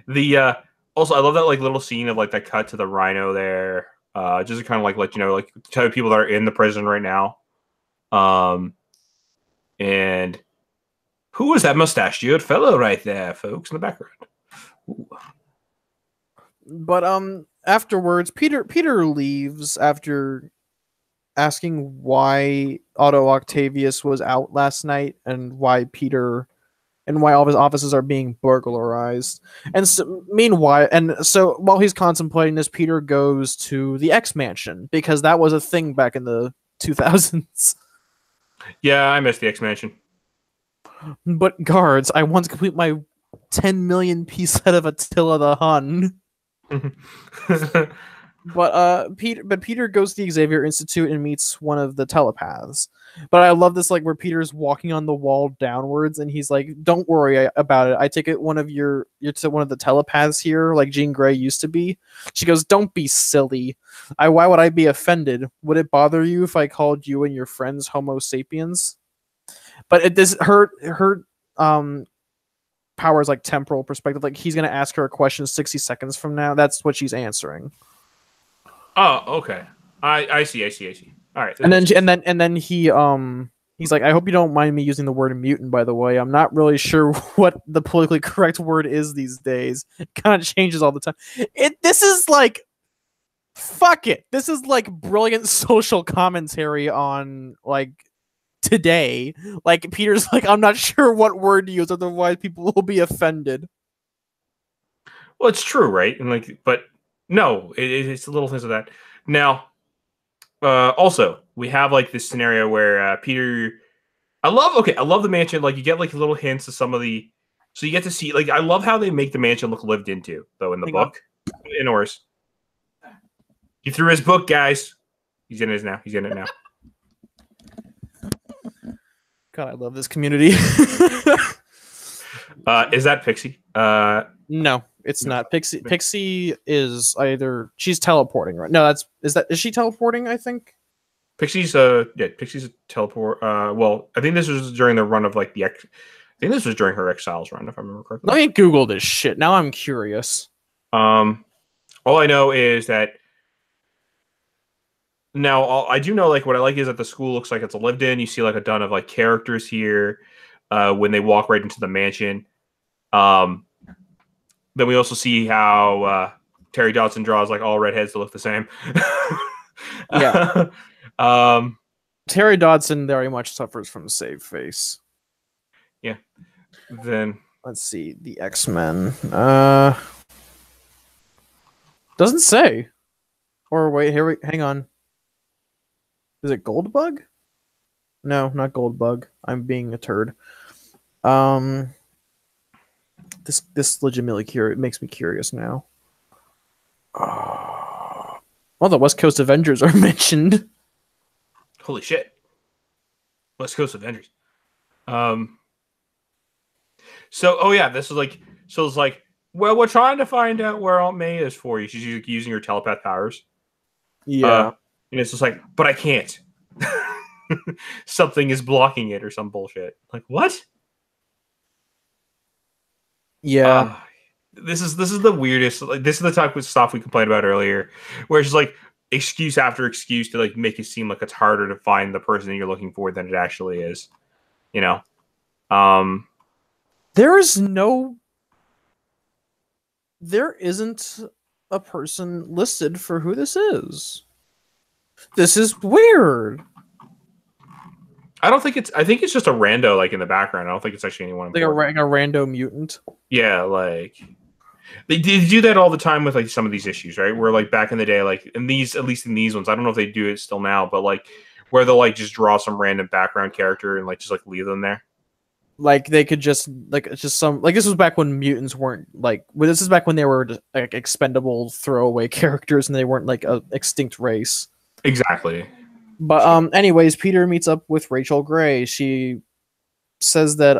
The also I love that like little scene of like that cut to the rhino there. Just to kind of like let you know, like tell people that are in the prison right now. And who is that mustachioed fellow right there, folks, in the background? Ooh. But afterwards, Peter leaves after asking why Otto Octavius was out last night and why all of his offices are being burglarized. And so, while he's contemplating this, Peter goes to the X Mansion because that was a thing back in the 2000s. Yeah, I missed the X Mansion. But guards, I want to complete my 10 million piece set of Attila the Hun. But Peter goes to the Xavier Institute and meets one of the telepaths. But I love this, like, where Peter's walking on the wall downwards, and he's like, "Don't worry about it. I take it you're to one of the telepaths here, like Jean Grey used to be." She goes, "Don't be silly. Why would I be offended? Would it bother you if I called you and your friends Homo sapiens?" But her powers like temporal perspective. Like he's gonna ask her a question 60 seconds from now. That's what she's answering. Oh, okay. I see. All right. And then he's like, "I hope you don't mind me using the word mutant, by the way. I'm not really sure what the politically correct word is these days. It kind of changes all the time." This is like, fuck it. This is like brilliant social commentary on like today. Like Peter's like, "I'm not sure what word to use, otherwise people will be offended." Well, it's true, right? And like, but No, it's the little things of that. Now, also, we have like this scenario where Peter. I love the mansion. Like you get like little hints of some of the. So you get to see like I love how they make the mansion look lived into though in the Hang on. book. In Oris, he threw his book, guys. He's in it now. He's in it now. God, I love this community. Is that Pixie? No, it's not. Pixie is either she's teleporting, right? No, is she teleporting, I think? Pixie's Pixie's a teleport. Well, I think this was during the run of like I think this was during her Exiles run, if I remember correctly. Let me Google this shit. Now I'm curious. All I know is that I do know like what I like is that the school looks like it's a lived in. You see like a ton of like characters here when they walk right into the mansion. Then we also see how Terry Dodson draws like all redheads to look the same. Yeah. Terry Dodson very much suffers from save face. Yeah. Then let's see the X-Men. Doesn't say. Or wait, hang on. Is it Goldbug? No, not Goldbug. I'm being a turd. This legitimately makes me curious now. Oh, the West Coast Avengers are mentioned. Holy shit. West Coast Avengers. This is like it's like, well, we're trying to find out where Aunt May is for you. She's using her telepath powers. Yeah. And it's just like, but I can't. Something is blocking it or some bullshit. Like, what? Yeah. This is the weirdest. Like, this is the type of stuff we complained about earlier, where it's just like excuse after excuse to like make it seem like it's harder to find the person that you're looking for than it actually is. You know? There isn't a person listed for who this is. This is weird. I think it's just a rando like in the background. I don't think it's actually anyone like a rando mutant. Yeah, like they do that all the time with like some of these issues, right? Where like back in the day, like in these, at least in these ones, I don't know if they do it still now, but like where they'll like just draw some random background character and like just like leave them there. Like they could just like it's just some like this was back when mutants weren't like this is back when they were like expendable throwaway characters and they weren't like a extinct race. Exactly. But anyways, Peter meets up with Rachel Gray. She says that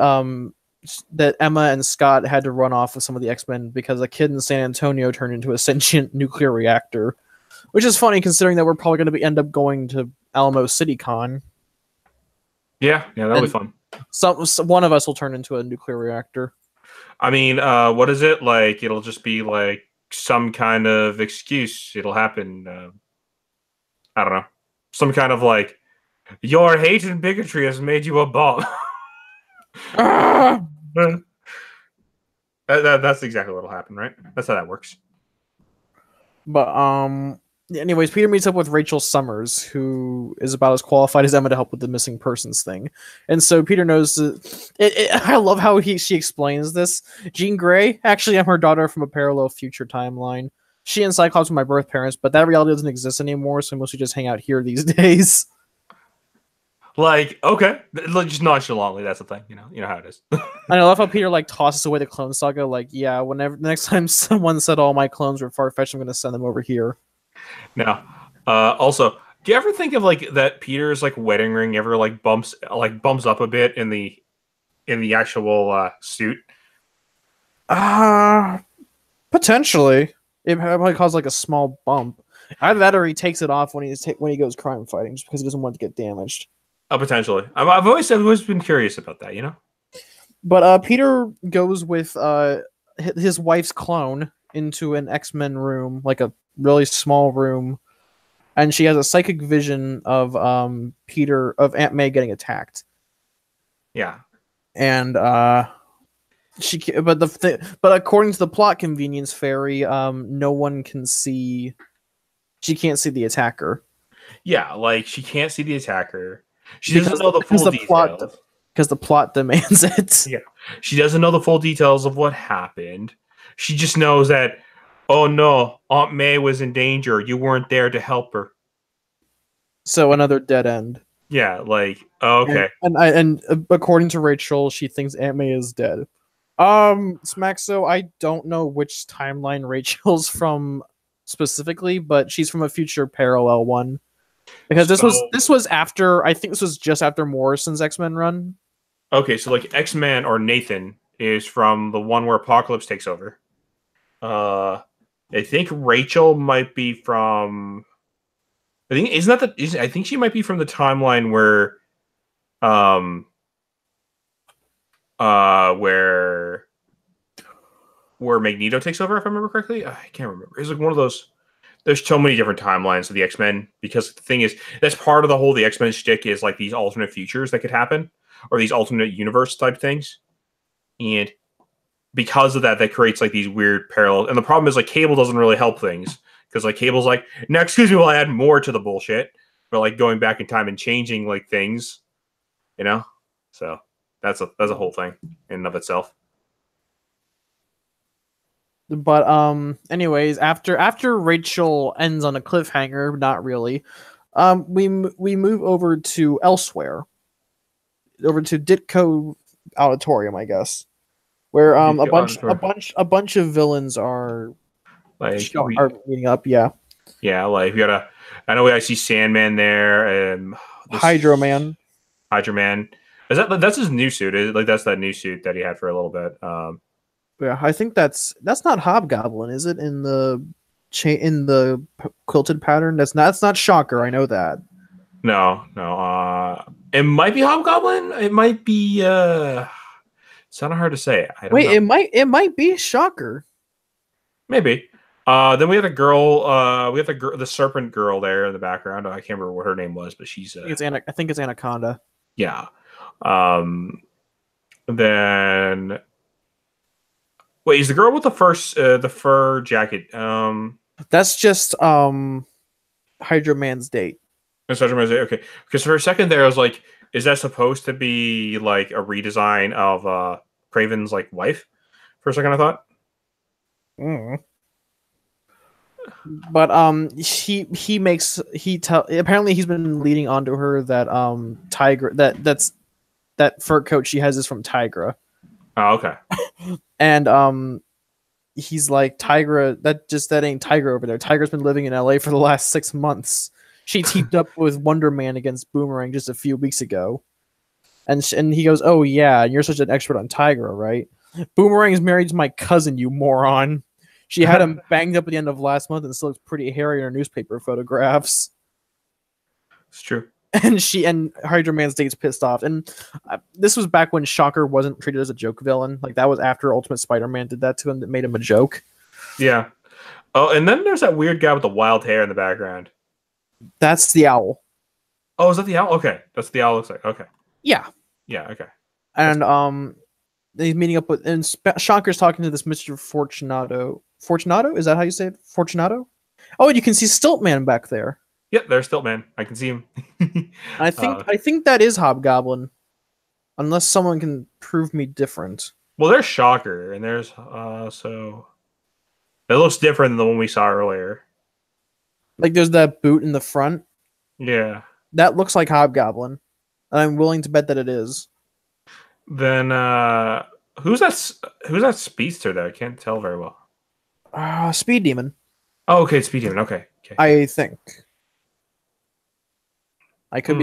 that Emma and Scott had to run off with some of the X-Men because a kid in San Antonio turned into a sentient nuclear reactor, which is funny considering that we're probably going to end up going to Alamo City Con. Yeah, that'll be fun. One of us will turn into a nuclear reactor. I mean, what is it like? It'll just be like some kind of excuse. It'll happen. I don't know. Some kind of like, your hate and bigotry has made you a bomb. That's exactly what'll happen, right? That's how that works. But anyways, Peter meets up with Rachel Summers, who is about as qualified as Emma to help with the missing persons thing. And so Peter knows I love how she explains this. Jean Grey, actually, I'm her daughter from a parallel future timeline. She and Cyclops were my birth parents, but that reality doesn't exist anymore, so I mostly just hang out here these days. Like, okay, just nonchalantly, that's the thing, you know how it is. And I love how Peter like tosses away the clone saga, like, yeah, whenever the next time someone said all my clones were far-fetched, I'm going to send them over here. Now, also, do you ever think of like that Peter's like wedding ring ever like bumps up a bit in the actual suit? Potentially. It probably caused like a small bump. Either that or he takes it off when he goes crime fighting just because he doesn't want it to get damaged. Potentially. I've always been curious about that, you know? But Peter goes with his wife's clone into an X-Men room, like a really small room, and she has a psychic vision of Aunt May getting attacked. Yeah. And but according to the plot convenience fairy, no one can see. She can't see the attacker. Yeah, like she can't see the attacker. She doesn't know the full details. Because the plot demands it. Yeah. She doesn't know the full details of what happened. She just knows that Oh no, Aunt May was in danger. You weren't there to help her. So another dead end. Yeah, like okay. And according to Rachel, she thinks Aunt May is dead. Smaxo, I don't know which timeline Rachel's from specifically, but she's from a future parallel one. Because this was So this was after, I think this was just after Morrison's X-Men run. okay, so like X-Men or Nathan is from the one where Apocalypse takes over. Uh I think Rachel might be from I think isn't that the is I think she might be from the timeline where um where Magneto takes over if I remember correctly. I can't remember. It's like one of those there's so many different timelines of the X-Men because the thing is that's part of the whole the X-Men shtick is like these alternate futures that could happen or these alternate universe type things. And because of that, that creates like these weird parallels. And the problem is like Cable doesn't really help things because like Cable's like, now excuse me, we'll add more to the bullshit, but like going back in time and changing like things, you know. So that's a whole thing in and of itself. But anyways, after Rachel ends on a cliffhanger, not really. We move over to elsewhere, over to Ditko Auditorium, I guess, where a bunch of villains Like are meeting up. Yeah, yeah, like we gotta. I know I see Sandman there and Hydro Man. Hydro Man. Is that's his new suit? Is it, like that's that new suit that he had for a little bit. Yeah, I think that's not Hobgoblin, is it? In the quilted pattern, that's not Shocker. I know that. No, no. It might be Hobgoblin. It might be. It's kind of hard to say. I don't Wait, know. it might be Shocker. Maybe. Then we have the girl. We have the serpent girl there in the background. I can't remember what her name was, but she's. I think it's Anaconda. Yeah. Um. Then. Wait, is the girl with the fur jacket? That's just Hydro Man's date. Okay, because for a second there, I was like, is that supposed to be like a redesign of Craven's like wife? For a second, I thought. Mm. But apparently he's been leading onto her that Tigra that fur coat she has is from Tigra. Oh, okay. And he's like, Tigra, that ain't Tigra over there. Tigra's been living in LA for the last 6 months. She teamed up with Wonder Man against Boomerang just a few weeks ago. And he goes, "Oh yeah, you're such an expert on Tigra, right? Boomerang is married to my cousin, you moron. She had him banged up at the end of last month and still looks pretty hairy in her newspaper photographs." It's true. And Hydro Man's date's pissed off. And this was back when Shocker wasn't treated as a joke villain. Like that was after Ultimate Spider-Man did that to him, that made him a joke. Yeah. Oh, and then there's that weird guy with the wild hair in the background. That's the Owl. Oh, is that the owl? Okay, that's what the owl looks like. Okay. Yeah. Yeah. Okay. And he's meeting up with, and Shocker's talking to this Mr. Fortunato. Fortunato? Is that how you say it? Fortunato? Oh, and you can see Stiltman back there. Yep, there's Stiltman. I can see him. I think that is Hobgoblin, unless someone can prove me different. Well, there's Shocker, and there's so it looks different than the one we saw earlier. Like there's that boot in the front. Yeah. That looks like Hobgoblin. And I'm willing to bet that it is. Then who's that speedster there? I can't tell very well. Speed Demon. Oh, okay, Speed Demon. Okay. I think. I could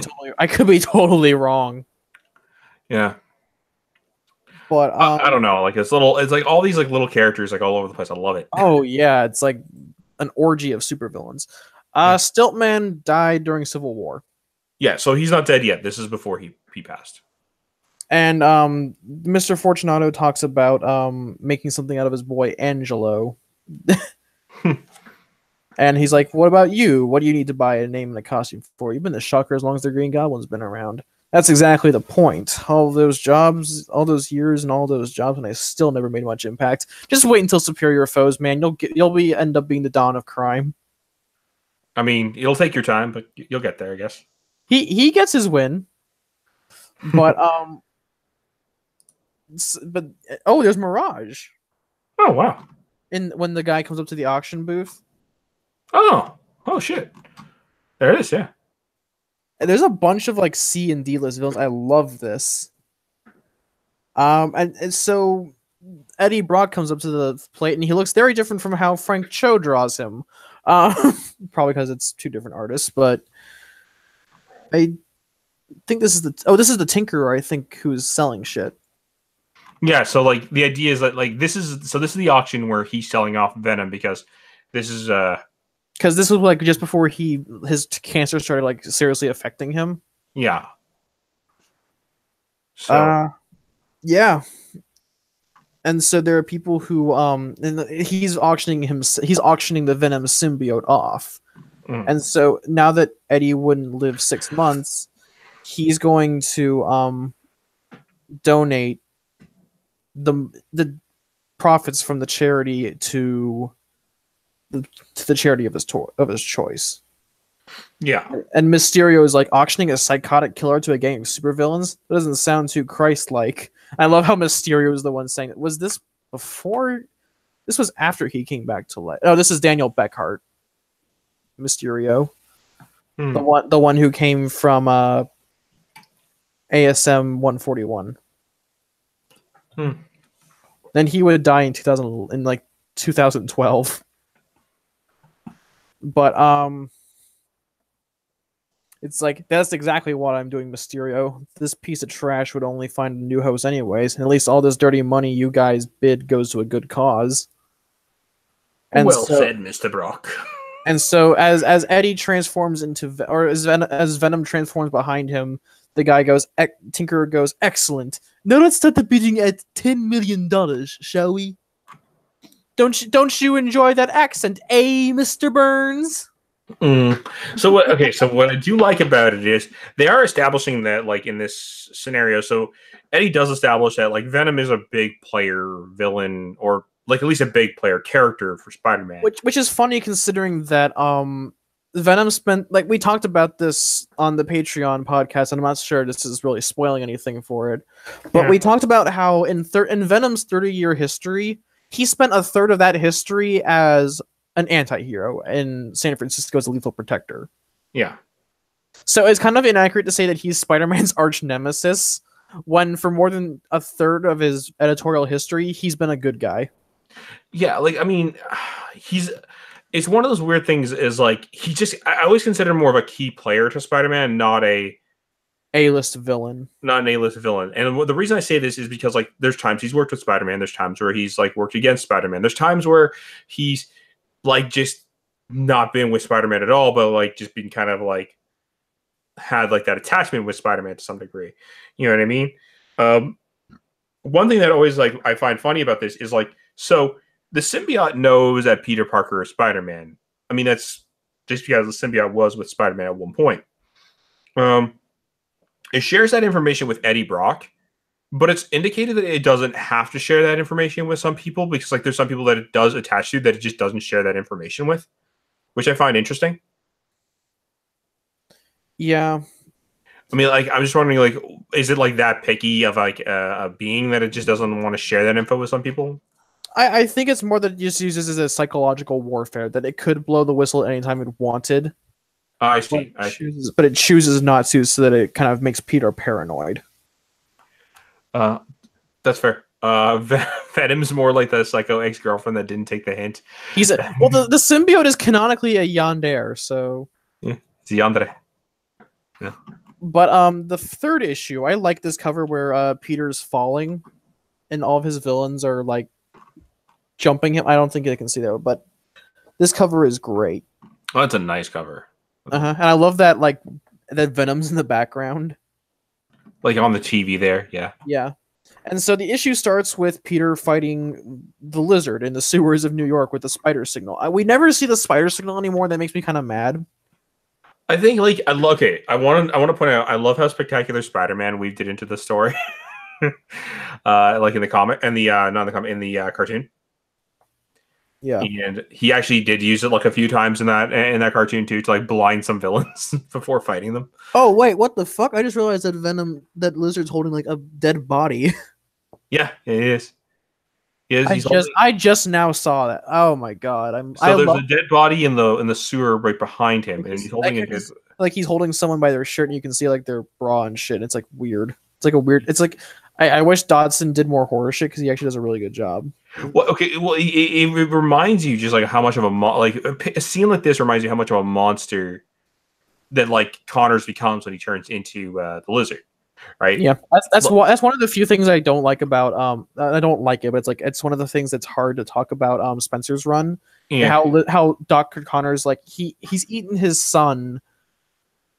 be totally wrong. Yeah. But I don't know. Like it's like all these like little characters like all over the place. I love it. Oh yeah, it's like an orgy of supervillains. Stiltman died during Civil War. Yeah, so he's not dead yet. This is before he passed. And Mr. Fortunato talks about making something out of his boy Angelo. And he's like, "What about you? What do you need to buy a name and a costume for? You've been the Shocker as long as the Green Goblin's been around." That's exactly the point. All those jobs, all those years, and all those jobs, and I still never made much impact. Just wait until Superior Foes, man. You'll end up being the dawn of crime. I mean, it'll take your time, but you'll get there, I guess. He gets his win, but there's Mirage. Oh wow! when the guy comes up to the auction booth. Oh shit! There it is. Yeah. And there's a bunch of like C and D list villains. I love this. And so Eddie Brock comes up to the plate, and he looks very different from how Frank Cho draws him. Probably because it's two different artists, but I think this is the Tinkerer, I think, who's selling shit. Yeah, so like the idea is that like this is the auction where he's selling off Venom because this is because this was like just before his cancer started like seriously affecting him. Yeah. So yeah. And so there are people who and he's auctioning the Venom symbiote off. And so now that Eddie wouldn't live 6 months, he's going to donate the profits from the charity to the charity of his choice. Yeah. And Mysterio is like auctioning a psychotic killer to a gang of supervillains. That doesn't sound too Christ-like. I love how Mysterio is the one saying it. Was this before? This was after he came back to life. Oh, this is Daniel Beckhart. Mysterio. The one who came from ASM 141. Then he would die in 2012. But it's like that's exactly what I'm doing, Mysterio. This piece of trash would only find a new host anyways, and at least all this dirty money you guys bid goes to a good cause. And well said, Mr. Brock. And so as Eddie transforms as Venom transforms behind him, the guy goes, Tinkerer goes, excellent. Now let's start the bidding at $10 million, shall we? Don't you enjoy that accent, Mr. Burns? So what I do like about it is they are establishing that like in this scenario. So Eddie does establish that like Venom is a big player villain, or like at least a big player character for Spider-Man. Which is funny considering that Venom spent, like, we talked about this on the Patreon podcast, and I'm not sure this is really spoiling anything for it, but we talked about how in Venom's 30-year history, he spent a third of that history as an anti-hero in San Francisco's Lethal Protector. Yeah. So it's kind of inaccurate to say that he's Spider-Man's arch nemesis, when for more than a third of his editorial history, he's been a good guy. Yeah, like, I mean, it's one of those weird things is like, I always consider him more of a key player to Spider-Man, not a A-list villain. Not an A-list villain. And the reason I say this is because like there's times he's worked with Spider-Man, there's times where he's like worked against Spider-Man. There's times where he's like just not been with Spider-Man at all, but like just been kind of like had like that attachment with Spider-Man to some degree. You know what I mean? One thing that always like I find funny about this is like, so the symbiote knows that Peter Parker is Spider-Man. I mean, that's just because the symbiote was with Spider-Man at one point. It shares that information with Eddie Brock, but it's indicated that it doesn't have to share that information with some people, because like there's some people that it does attach to that it just doesn't share that information with, which I find interesting. Yeah. I mean, like, I'm just wondering, like, is it like that picky of like a being that it just doesn't want to share that info with some people? I think it's more that it just uses as a psychological warfare, that it could blow the whistle anytime it wanted. I see. But it chooses not to, so that it kind of makes Peter paranoid. That's fair. Venom's more like the psycho ex-girlfriend that didn't take the hint. The symbiote is canonically a yandere, so yeah, it's yandere. Yeah. But the third issue, I like this cover where Peter's falling, and all of his villains are like jumping him. I don't think they can see that, but this cover is great. Oh, that's a nice cover. And I love that that Venom's in the background, like on the TV there. Yeah. And so the issue starts with Peter fighting the Lizard in the sewers of New York with the spider signal. We never see the spider signal anymore. That makes me kind of mad. I think like I want to point out, I love how Spectacular Spider-Man weaved it into the story, like in the comic and the not in the comic, in the cartoon. Yeah, and he actually did use it like a few times in that cartoon too, to like blind some villains before fighting them. Oh wait, what the fuck? I just realized that that Lizard's holding like a dead body. Yeah, it is. He's holding. I just now saw that. Oh my god! So there's a dead body in the sewer right behind him, and he's holding a dead. Like he's holding someone by their shirt, and you can see like their bra and shit. And it's like weird. It's like a weird. It's like I wish Dodson did more horror shit because he actually does a really good job. Well, okay. Well, it reminds you just like how much of a scene like this reminds you how much of a monster that like Connors becomes when he turns into the lizard, right? Yeah, that's one of the few things I don't like about I don't like it, but it's one of the things that's hard to talk about Spencer's run. Yeah, how Dr. Connors like he's eaten his son,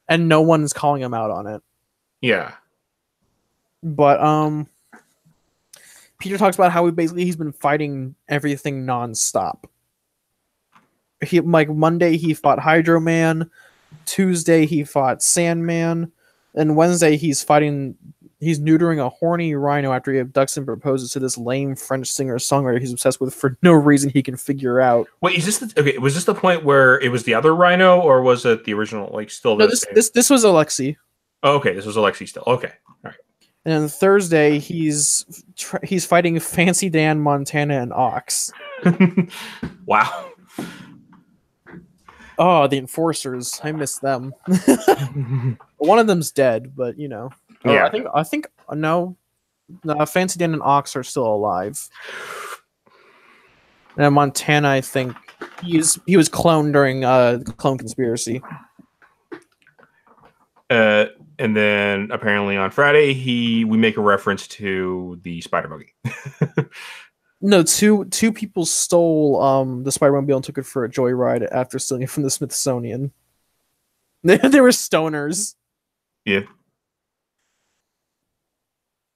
and no one's calling him out on it. Yeah, but Peter talks about how he's been fighting everything nonstop. Monday he fought Hydro Man. Tuesday he fought Sandman, and Wednesday he's neutering a horny rhino after he abducts and proposes to this lame French singer-songwriter he's obsessed with for no reason he can figure out. Wait, is this was this the point where it was the other rhino, or was it the original? Like still? No, this was Alexi. Oh, okay, this was Alexi still. Okay, all right. And then Thursday he's fighting Fancy Dan, Montana, and Ox. Wow. Oh, the enforcers! I miss them. One of them's dead, but you know. Yeah, I think no, Fancy Dan and Ox are still alive. And Montana, I think he was cloned during the clone conspiracy. And then apparently on Friday we make a reference to the Spider-Monkey. No, two people stole the Spider-Mobile and took it for a joyride after stealing it from the Smithsonian. They were stoners. Yeah.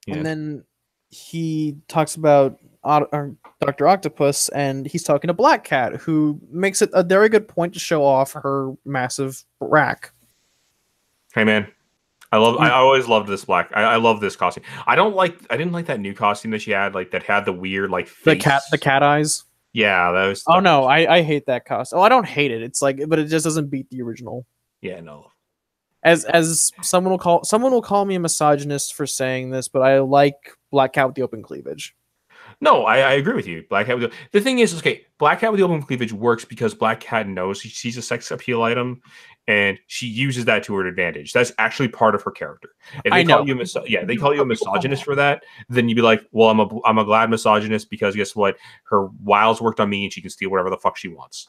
And then he talks about Dr. Octopus, and he's talking to Black Cat, who makes it a very good point to show off her massive rack. Hey man, I always loved this I love this costume. I didn't like that new costume that she had, like that had the weird like face. the cat eyes. Yeah, that was. Oh no, I hate that costume. Oh, I don't hate it. It's like, but it just doesn't beat the original. Yeah, no. As someone will call me a misogynist for saying this, but I like Black Cat with the open cleavage. No, I agree with you. Black Cat with the thing is, okay, Black Cat with the open cleavage works because Black Cat knows she's a sex appeal item, and she uses that to her advantage. That's actually part of her character. If they call you a misogynist for that, then you'd be like, well, I'm a glad misogynist because guess what? Her wiles worked on me, and she can steal whatever the fuck she wants.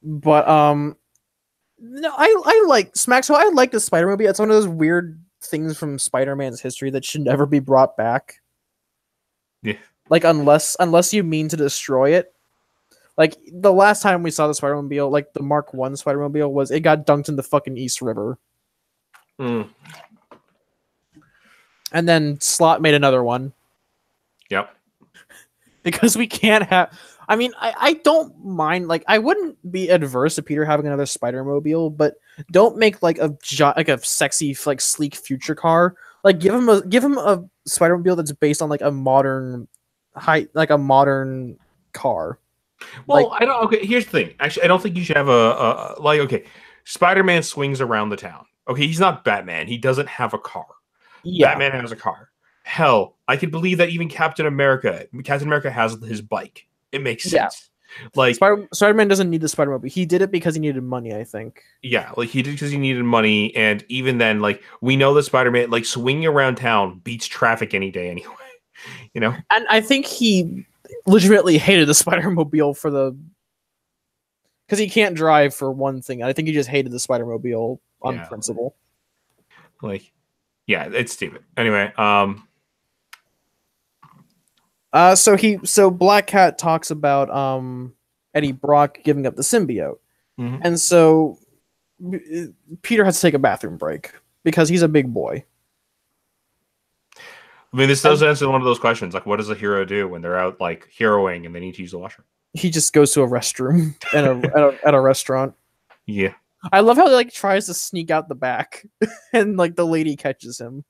But no, I like Smack. So I like the Spider-Mobile. It's one of those weird things from Spider-Man's history that should never be brought back. Yeah. Like unless you mean to destroy it. Like the last time we saw the Spider-Mobile, like the Mark I Spider-Mobile, was it got dunked in the fucking East River. Mm. And then Slott made another one. Yep. Because we can't have. I mean, I don't mind. Like, I wouldn't be adverse to Peter having another Spider-Mobile, but don't make like a sexy, like sleek future car. Like, give him a Spider-Mobile that's based on like a modern car. Well, like, I don't. Okay, here's the thing. Actually, I don't think you should have a okay. Spider-Man swings around the town. Okay, he's not Batman. He doesn't have a car. Yeah. Batman has a car. Hell, I could believe that even Captain America has his bike. It makes sense. Yeah. Like Spider-Man doesn't need the Spider-Mobile. He did it because he needed money, I think. Yeah, like he did because he needed money, and even then, like we know that Spider-Man, like swinging around town, beats traffic any day anyway. You know, and I think he legitimately hated the Spider-Mobile because he can't drive for one thing. I think he just hated the Spider-Mobile on principle. Like, yeah, it's stupid. Anyway, So Black Cat talks about Eddie Brock giving up the symbiote. Mm-hmm. And so Peter has to take a bathroom break because he's a big boy. I mean, this does answer one of those questions. Like, what does a hero do when they're out, like, heroing and they need to use the washroom? He just goes to a restroom at a restaurant. Yeah. I love how he, like, tries to sneak out the back and, like, the lady catches him.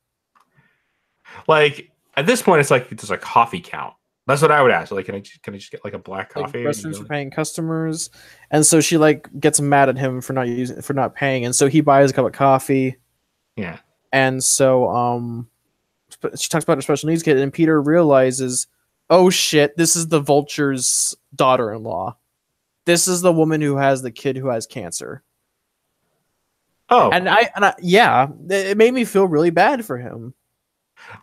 Like, at this point, it's like, there's a coffee count. That's what I would ask. Like, can I just get, like, a black coffee? Like, restrooms for paying customers. And so she, like, gets mad at him for not paying. And so he buys a cup of coffee. Yeah. And so, she talks about her special needs kid, and Peter realizes, oh shit, this is the Vulture's daughter-in-law. This is the woman who has the kid who has cancer. Oh, and I yeah, it made me feel really bad for him.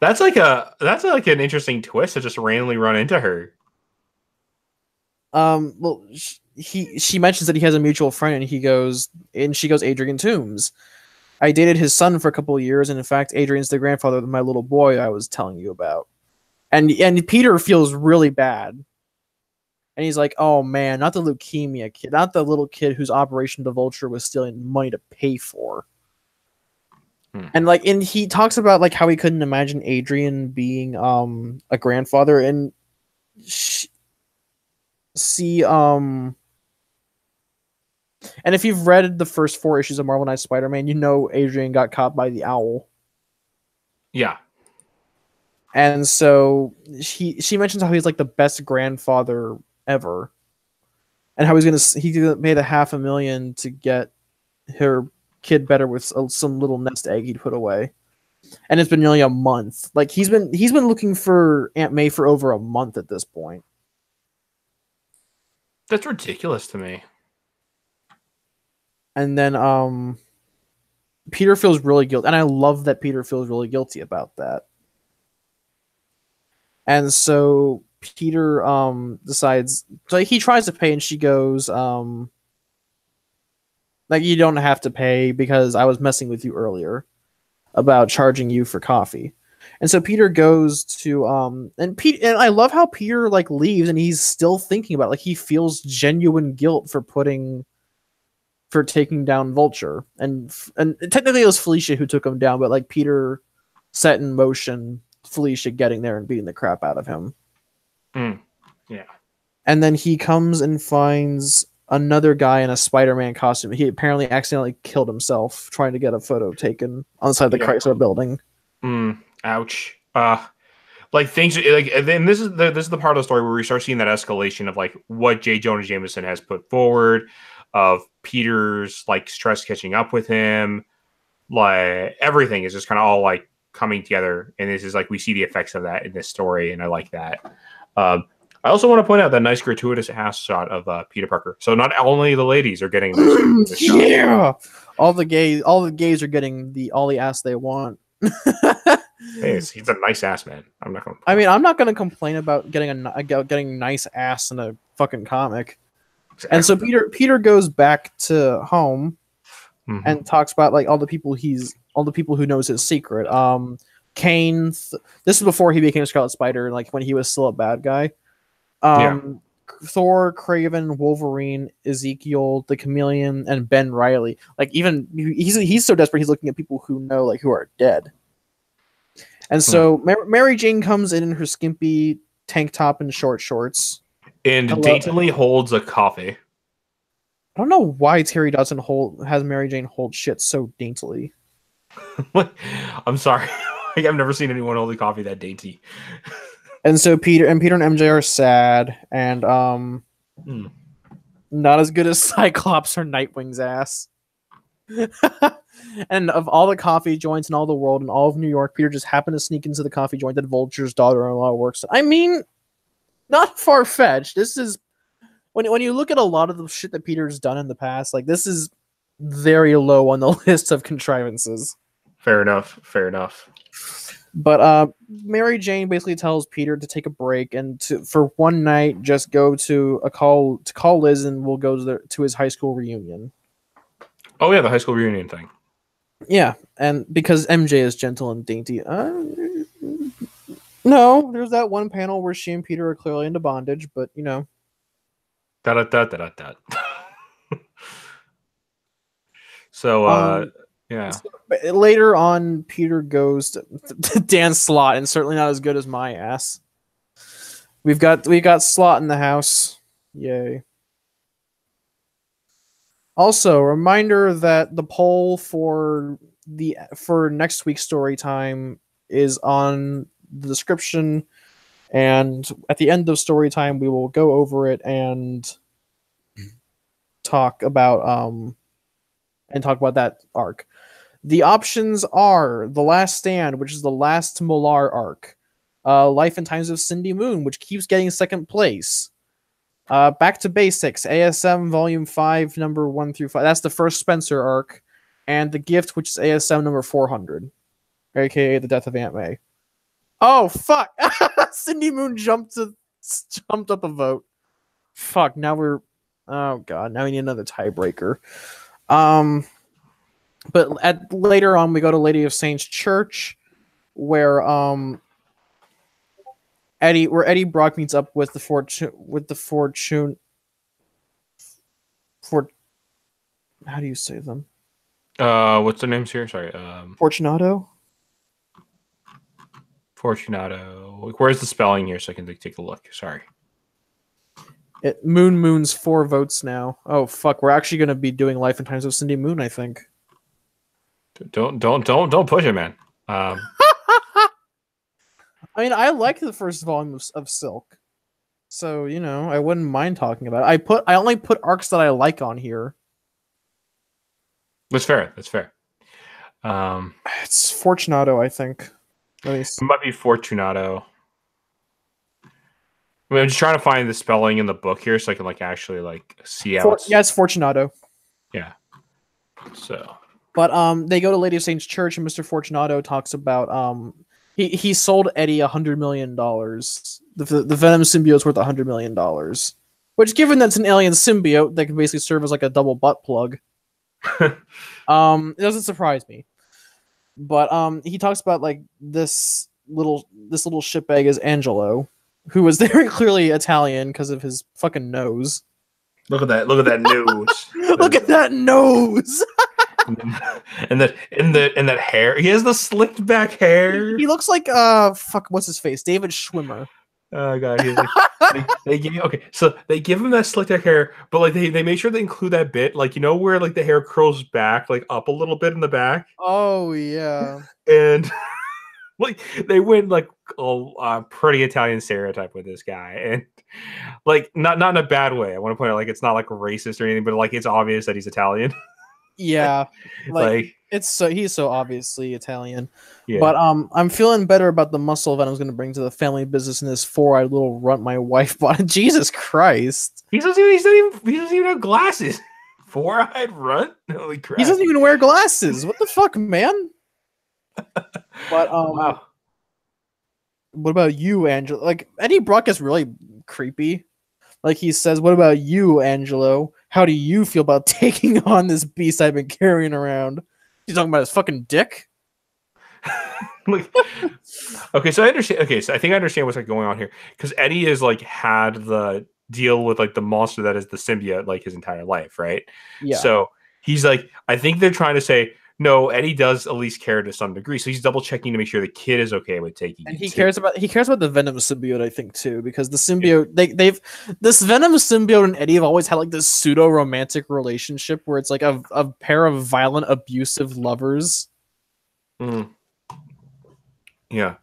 that's like an interesting twist to just randomly run into her. Well, she mentions that he has a mutual friend, and she goes, Adrian Toombs. I dated his son for a couple of years, and in fact, Adrian's the grandfather of my little boy I was telling you about. And Peter feels really bad. And he's like, oh man, not the leukemia kid, not the little kid whose operation the Vulture was stealing money to pay for. And he talks about like how he couldn't imagine Adrian being a grandfather, and and if you've read the first 4 issues of Marvel Knights Spider-Man, you know Adrian got caught by the owl. Yeah. And so she mentions how he's like the best grandfather ever, and how he gonna pay the $500,000 to get her kid better with some little nest egg he'd put away. And it's been nearly a month. Like he's been looking for Aunt May for over a month at this point. That's ridiculous to me. And then Peter feels really guilty, and I love that Peter feels really guilty about that. And so Peter decides, so he tries to pay, and she goes, like, you don't have to pay because I was messing with you earlier about charging you for coffee. And so Peter goes to and I love how Peter like leaves, and he's still thinking about it. Like he feels genuine guilt for taking down Vulture, and technically it was Felicia who took him down, but like Peter set in motion Felicia getting there and beating the crap out of him. Yeah. And then he comes and finds another guy in a Spider-Man costume. He apparently accidentally killed himself trying to get a photo taken on the side of the Chrysler building. Ouch. Like things like, and this is the part of the story where we start seeing that escalation of like what J. Jonah Jameson has put forward, of Peter's like stress catching up with him. Like everything is just kind of all like coming together, and this is like we see the effects of that in this story, and I like that. I also want to point out that nice gratuitous ass shot of Peter Parker. So not only the ladies are getting this yeah, all the gays are getting all the ass they want. Hey, he's a nice ass man. I'm not gonna complain about getting nice ass in a fucking comic. Exactly. And so Peter goes back to home and talks about like all the people who knows his secret. Kane. This is before he became Scarlet Spider, like when he was still a bad guy. Thor, Kraven, Wolverine, Ezekiel, the Chameleon, and Ben Reilly. Like even he's so desperate he's looking at people who know like who are dead. And so Mary Jane comes in her skimpy tank top and short shorts, and daintily holds a coffee. I don't know why Terry Dodson has Mary Jane hold shit so daintily. I'm sorry, I've never seen anyone hold a coffee that dainty. And so Peter and MJ are sad, and not as good as Cyclops or Nightwing's ass. And of all the coffee joints in all the world and all of New York, Peter just happened to sneak into the coffee joint that Vulture's daughter-in-law works at. I mean, not far-fetched. This is when you look at a lot of the shit that Peter's done in the past, like this is very low on the list of contrivances. Fair enough. But Mary Jane basically tells Peter to take a break and for one night just go to call Liz, and we'll go to his high school reunion. Oh yeah, the high school reunion thing. Yeah, and because MJ is gentle and dainty. No, there's that one panel where she and Peter are clearly into bondage, but you know. So, yeah. Later on, Peter goes to Dan Slott, and certainly not as good as my ass. We got Slott in the house. Yay. Also, reminder that the poll for next week's story time is on the description, and at the end of story time we will go over it and talk about that arc. The options are The Last Stand, which is the last Millar arc. Life and Times of Cindy Moon, which keeps getting second place. Back to Basics, ASM Volume 5, number 1 through 5. That's the first Spencer arc. And The Gift, which is ASM number 400, aka The Death of Aunt May. Oh, fuck! Cindy Moon jumped up a vote. Fuck, now we're... Oh, God, now we need another tiebreaker. But later on, we go to Lady of Saints Church, where Eddie Brock meets up with the Fortune. How do you say them? What's their names here? Sorry. Fortunato. Where's the spelling here so I can take a look? Sorry. Moon's 4 votes now. Oh fuck, we're actually gonna be doing Life and Times of Cindy Moon, I think. Don't push it, man. I mean, I like the first volume of Silk, so I wouldn't mind talking about it. I only put arcs that I like on here. That's fair. It's Fortunato, I think. It might be Fortunato. I mean, I'm just trying to find the spelling in the book here so I can actually see how it's Fortunato. Yeah. So. But they go to Lady of Saints Church, and Mr. Fortunato talks about he sold Eddie $100 million. The Venom symbiote's worth $100 million, which, given that's an alien symbiote, that can basically serve as a double butt plug. It doesn't surprise me. But he talks about this little shitbag is Angelo, who was very clearly Italian because of his fucking nose. Look at that nose. Look at that nose. and that hair. He has the slicked back hair. He looks like what's his face? David Schwimmer. Oh god, they give him that slicked back hair, but they make sure they include that bit, where the hair curls back up a little bit in the back. Oh yeah. And they went a pretty Italian stereotype with this guy, and not in a bad way. I want to point out it's not racist or anything, but it's obvious that he's Italian. Yeah, he's so obviously Italian. Yeah. But I'm feeling better about the muscle Venom's going to bring to the family business in this 4-eyed little runt my wife bought. Jesus Christ, he doesn't even have glasses. 4-eyed runt. Holy crap! He doesn't even wear glasses. What the fuck, man? But wow. What about you, Angelo? Eddie Brock is really creepy. He says, "What about you, Angelo? How do you feel about taking on this beast I've been carrying around?" He's talking about his fucking dick. Okay, so I understand. Okay, so I think I understand what's going on here, because Eddie has had the deal with the monster that is the symbiote his entire life, right? Yeah. So he's I think they're trying to say, no, Eddie does at least care to some degree, so he's double checking to make sure the kid is okay with taking it. And he cares about the Venom symbiote, I think, too, because the symbiote this Venom symbiote and Eddie have always had this pseudo romantic relationship where it's a pair of violent, abusive lovers. Mm. Yeah.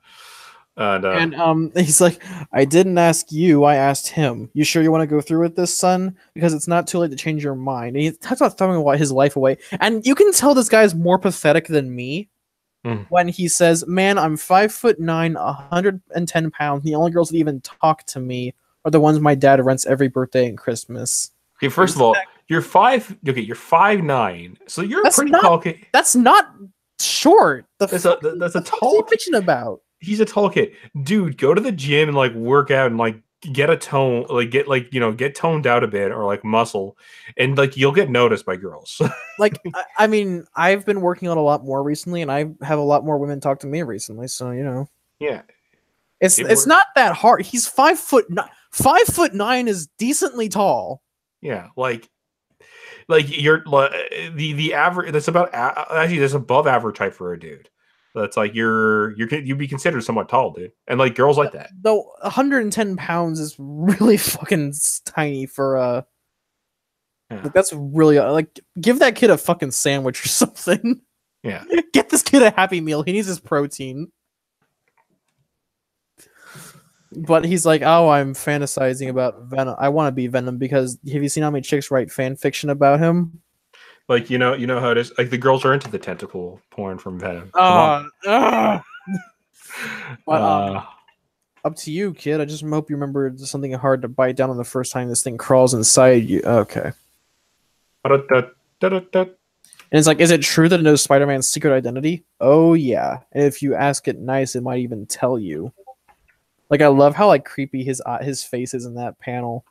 And he's like, "I didn't ask you, I asked him. You sure you want to go through with this, son? Because it's not too late to change your mind." And he talks about throwing his life away. And you can tell this guy's more pathetic than me when he says, "Man, I'm 5'9", 110 pounds. The only girls that even talk to me are the ones my dad rents every birthday and Christmas." Okay, first of all, you're 5'9", so you're a pretty tall kid. That's not short. That's a tall kid. What are you bitching about? He's a tall kid, dude. Go to the gym and work out and get a tone, get toned out a bit or muscle, and you'll get noticed by girls. I mean, I've been working out a lot more recently, and I have a lot more women talk to me recently. So yeah, it's not that hard. He's 5'9". 5'9" is decently tall. Yeah, you're the average. That's about actually that's above average height for a dude. That's you'd be considered somewhat tall, dude, and girls like that. Though 110 pounds is really fucking tiny for that's really give that kid a fucking sandwich or something. Yeah, get this kid a Happy Meal. He needs his protein. But he's like, "Oh, I'm fantasizing about Venom. I want to be Venom because have you seen how many chicks write fan fiction about him?" Like you know how it is. Like the girls are into the tentacle porn from Venom. Come on. Uh, but Uh, up to you, kid. I just hope you remember something hard to bite down on the first time this thing crawls inside you. Okay. da-da-da-da-da-da. And it's like, is it true that it knows Spider-Man's secret identity? Oh yeah. And if you ask it nice, it might even tell you. Like I love how like creepy his face is in that panel.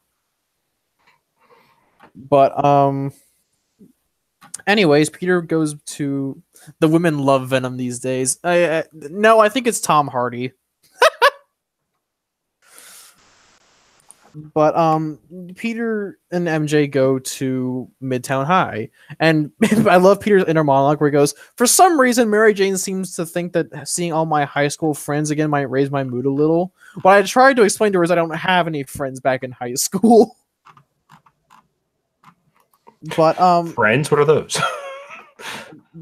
But anyways, Peter goes to the women love Venom these days. No, I think it's Tom Hardy. But Peter and MJ go to Midtown High, and I love Peter's inner monologue where he goes, "For some reason, Mary Jane seems to think that seeing all my high school friends again might raise my mood a little. What I tried to explain to her is I don't have any friends back in high school." But Friends, what are those?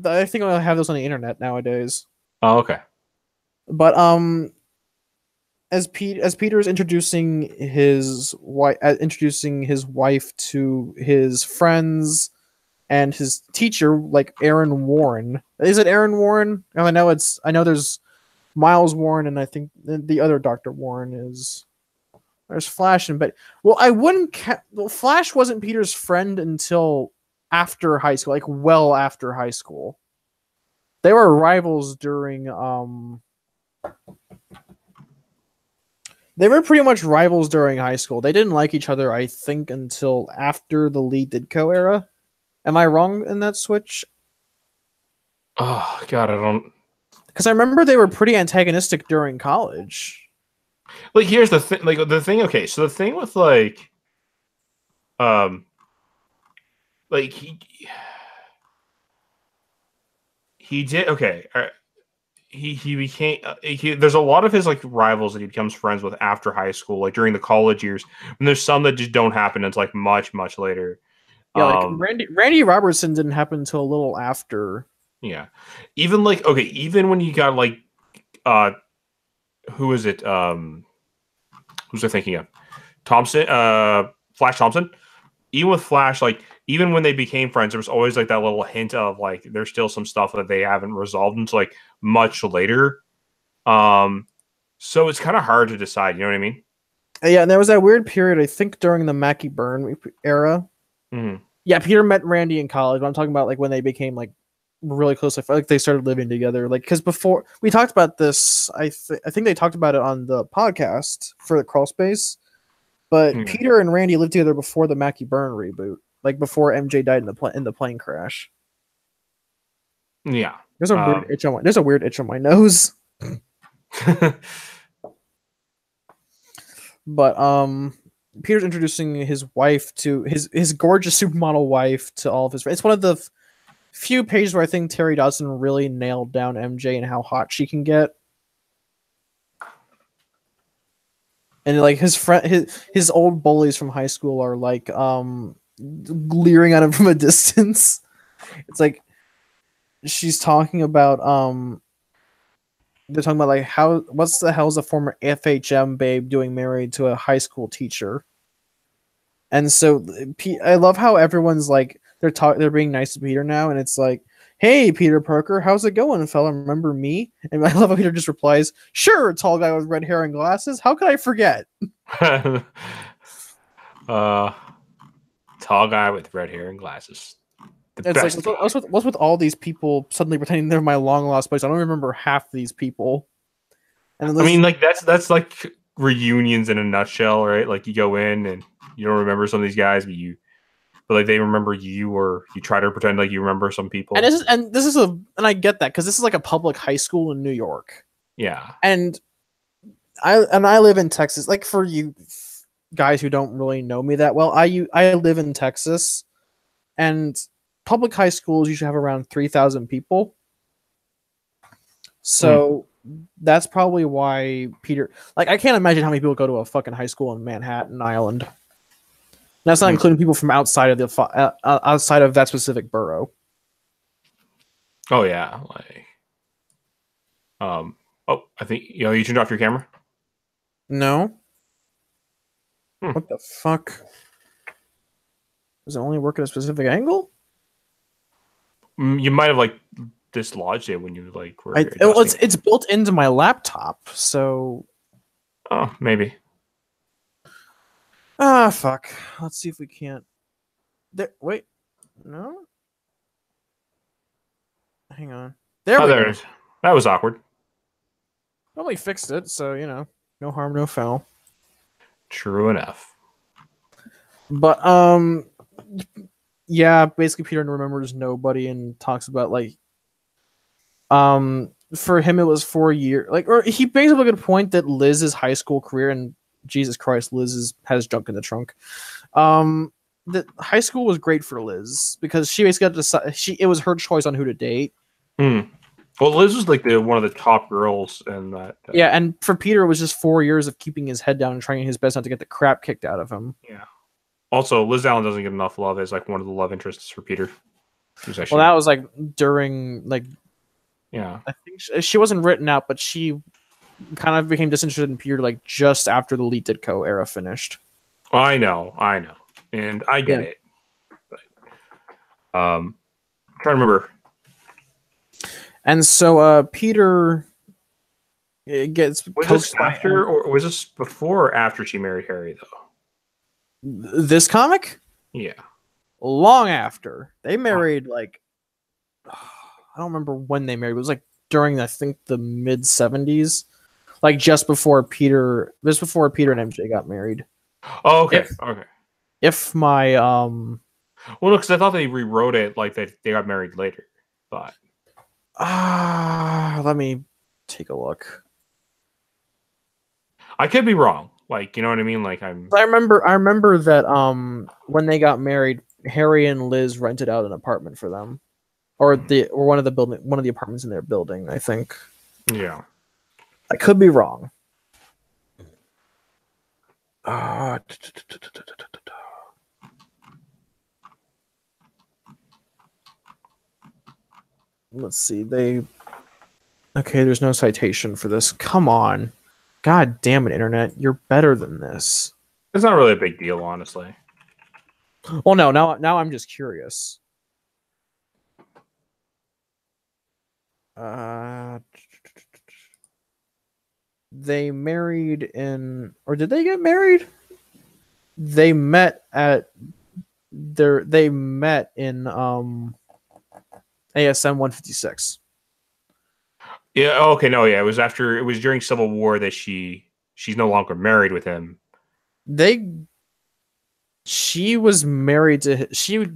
I think I have those on the internet nowadays. Oh, okay. But as Peter is introducing his wife to his friends and his teacher, like Aaron Warren. Is it Aaron Warren? I know there's Miles Warren, and I think the other Dr. Warren is. There's Flash and Betty. Well, I wouldn't. Flash wasn't Peter's friend until after high school, like well after high school. They were rivals during They were pretty much rivals during high school. They didn't like each other, I think, until after the Lee Ditko era. Am I wrong in that switch? Oh God, I don't. Because I remember they were pretty antagonistic during college. Like, here's the thing. Like the thing. Okay, so the thing with like he did okay. He became there's a lot of his like rivals that he becomes friends with after high school, like during the college years. And there's some that just don't happen until like much later. Yeah, like Randy Robertson didn't happen until a little after. Yeah, even like okay, even when you got like who is it? Who's I thinking of? Thompson, Flash Thompson. Even with Flash, like even when they became friends, there was always like that little hint of like there's still some stuff that they haven't resolved until like much later. So it's kind of hard to decide. You know what I mean? Yeah, and there was that weird period, I think, during the Mackie Byrne era. Mm-hmm. Yeah, Peter met Randy in college, but I'm talking about like when they became like really close. I feel like they started living together. Like because before we talked about this, I think they talked about it on the podcast for the Crawl Space. But Peter and Randy lived together before the Mackie Byrne reboot, like before MJ died in the plane crash. Yeah, there's a weird itch on my nose. But Peter's introducing his wife to his gorgeous supermodel wife to all of his friends. It's one of the few pages where I think Terry Dodson really nailed down MJ and how hot she can get. And like his old bullies from high school are like leering at him from a distance. It's like she's talking about they're talking about like what's the hell's a former FHM babe doing married to a high school teacher. And so I love how everyone's like they're being nice to Peter now, and it's like, "Hey, Peter Parker, how's it going, fella? Remember me?" And I love how Peter just replies, "Sure, tall guy with red hair and glasses. How could I forget?" Tall guy with red hair and glasses. It's like what's with all these people suddenly pretending they're my long lost boys? I don't remember half these people. And I mean, like that's like reunions in a nutshell, right? Like you go in and you don't remember some of these guys, but like they remember you, or you try to pretend like you remember some people. And I get that because this is like a public high school in New York. Yeah, and I live in Texas. Like for you guys who don't really know me that well, I live in Texas, and public high schools usually have around 3,000 people. So that's probably why Peter. Like I can't imagine how many people go to a fucking high school in Manhattan Island. That's not including people from outside of that specific borough. Oh yeah, like, oh, I think you turned off your camera. No. What the fuck? Does it only work at a specific angle? You might have like dislodged it when you like were it's built into my laptop, so. Oh, maybe. Ah, fuck. Let's see if we can't. Wait, no. Hang on. There we There go. it is. That was awkward. Probably fixed it, so no harm, no foul. True enough. But yeah, basically Peter remembers nobody and talks about like for him it was 4 years, like, or he basically got a point that Liz's high school career, and Jesus Christ, has junk in the trunk. That high school was great for Liz because she basically got to decide, it was her choice on who to date. Well, Liz was like one of the top girls in that. Yeah, and for Peter, it was just 4 years of keeping his head down and trying his best not to get the crap kicked out of him. Yeah. Also, Liz Allen doesn't get enough love as like one of the love interests for Peter. Well, that was like during like. Yeah. I think she wasn't written out, but she kind of became disinterested in Peter like just after the Elite Ditko era finished. I know, and I get it. But, I'm trying to remember. And so Peter gets. Was this after or was this before or after she married Harry though? This comic? Yeah. Long after. They married like I don't remember when they married. It was like during I think the mid 70s. Like just before Peter and MJ got married. Oh, okay. Okay. If my well, no, because I thought they rewrote it like they got married later. But let me take a look. I could be wrong. Like, you know what I mean? Like I remember that when they got married, Harry and Liz rented out an apartment for them. Or one of the apartments in their building, I think. Yeah. I could be wrong. Let's see. Okay, there's no citation for this. Come on. God damn it, internet. You're better than this. It's not really a big deal, honestly. Well, no, now I'm just curious. They married or did they get married? They met in ASM 156. Yeah. Okay. No. Yeah. It was during Civil War that she's no longer married with him. She was married to. She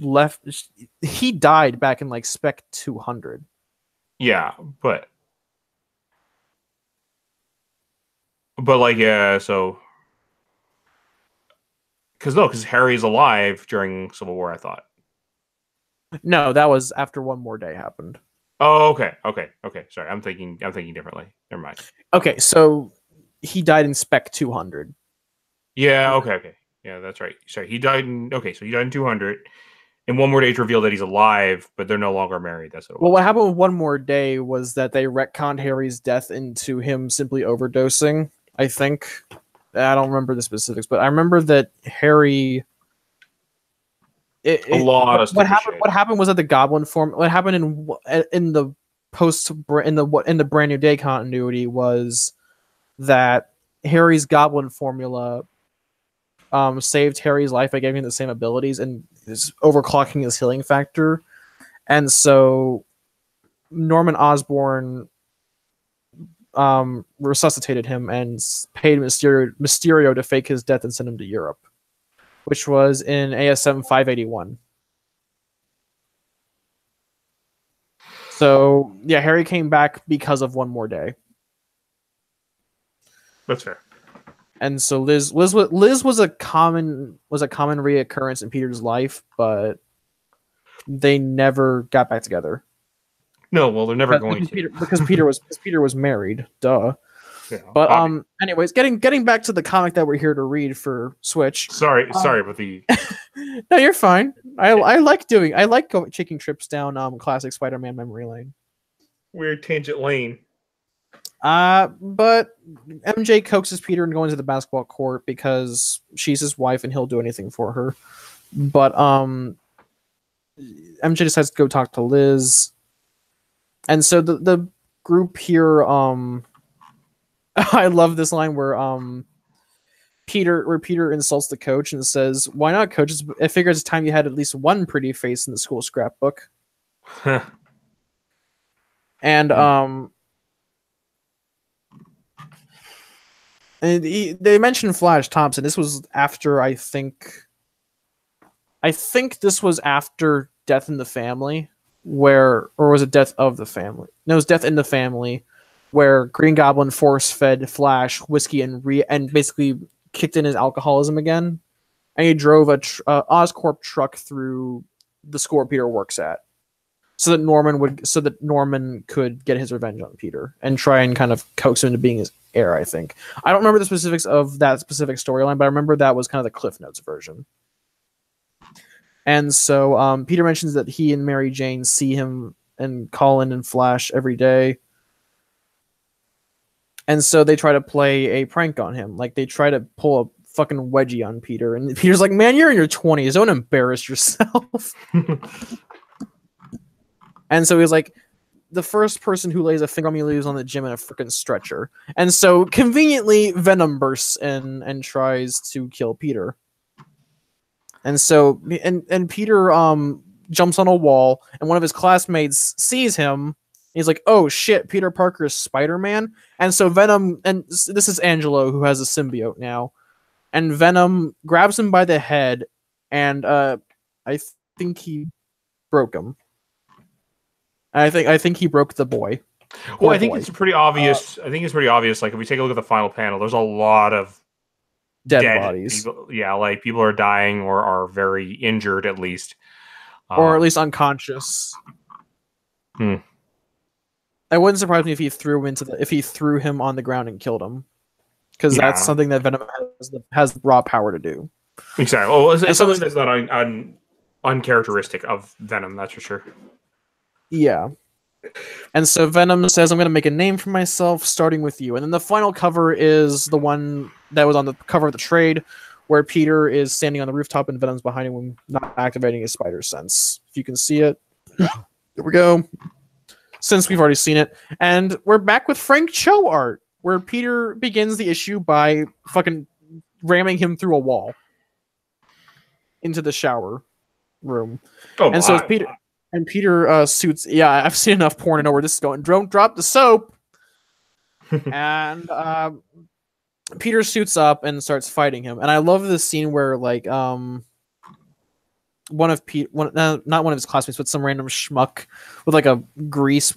left. He died back in like Spec 200. Yeah, but like so because Harry's alive during Civil War. I thought. No, that was after One More Day happened. Oh, okay. Sorry, I'm thinking differently. Never mind. Okay, so he died in Spec 200. Yeah. Okay. Yeah, that's right. Sorry, he died in. Okay, so he died in 200. And One More Day revealed that he's alive, but they're no longer married. That's what it was. Well, what happened with One More Day was that they retconned Harry's death into him simply overdosing. I think. I don't remember the specifics, but I remember that Harry. What happened was that the Goblin form. What happened in the Brand New Day continuity was that Harry's Goblin formula saved Harry's life by giving him the same abilities and is overclocking his healing factor, and so Norman Osborn resuscitated him and paid Mysterio to fake his death and send him to Europe, which was in ASM 581. So yeah, Harry came back because of One More Day. That's fair. And so Liz was a common reoccurrence in Peter's life, but they never got back together. No, well, they're never going to because Peter was married. Duh. Yeah, but anyways, getting back to the comic that we're here to read for Switch. Sorry, but the no, you're fine. I like taking trips down classic Spider-Man memory lane. Weird tangent lane. But MJ coaxes Peter into going to the basketball court because she's his wife and he'll do anything for her. But MJ decides to go talk to Liz, and so the group here. I love this line where Peter insults the coach and says, "Why not, coach? I figure it's time you had at least one pretty face in the school scrapbook." And they mentioned Flash Thompson. This was after I think this was after Death in the Family, or was it Death of the Family? No, it was Death in the Family, where Green Goblin force-fed Flash whiskey and basically kicked in his alcoholism again, and he drove a Oscorp truck through the school where Peter works at, so that Norman could get his revenge on Peter and try and kind of coax him into being his heir. I think I don't remember the specifics of that specific storyline, but I remember that was kind of the Cliff Notes version. And so Peter mentions that he and Mary Jane see him and Colin and Flash every day. And so they try to play a prank on him. Like, they try to pull a fucking wedgie on Peter. And Peter's like, man, you're in your 20s. Don't embarrass yourself. And so he's like, the first person who lays a finger on me leaves on the gym in a freaking stretcher. And so conveniently, Venom bursts in and tries to kill Peter. And so, and Peter jumps on a wall, and one of his classmates sees him. He's like, oh shit, Peter Parker is Spider-Man. And so Venom, and this is Angelo, who has a symbiote now, and Venom grabs him by the head, and I think he broke him. I think he broke the boy. Well, I think it's pretty obvious. I think it's pretty obvious. Like, if we take a look at the final panel, there's a lot of dead bodies. People. Yeah, like people are dying or are very injured, at least, or at least unconscious. It wouldn't surprise me if he threw him on the ground and killed him, because that's something that Venom has raw power to do. Exactly. Well, it's something that's not uncharacteristic of Venom. That's for sure. Yeah. And so Venom says, I'm going to make a name for myself, starting with you. And then the final cover is the one that was on the cover of the trade, where Peter is standing on the rooftop and Venom's behind him, not activating his spider sense. If you can see it. There we go. Since we've already seen it. And we're back with Frank Cho art, where Peter begins the issue by fucking ramming him through a wall into the shower room. Oh, and so Peter... And Peter suits... Yeah, I've seen enough porn to know where this is going. Don't drop the soap! And Peter suits up and starts fighting him. And I love this scene where, like, not one of his classmates, but some random schmuck with a greased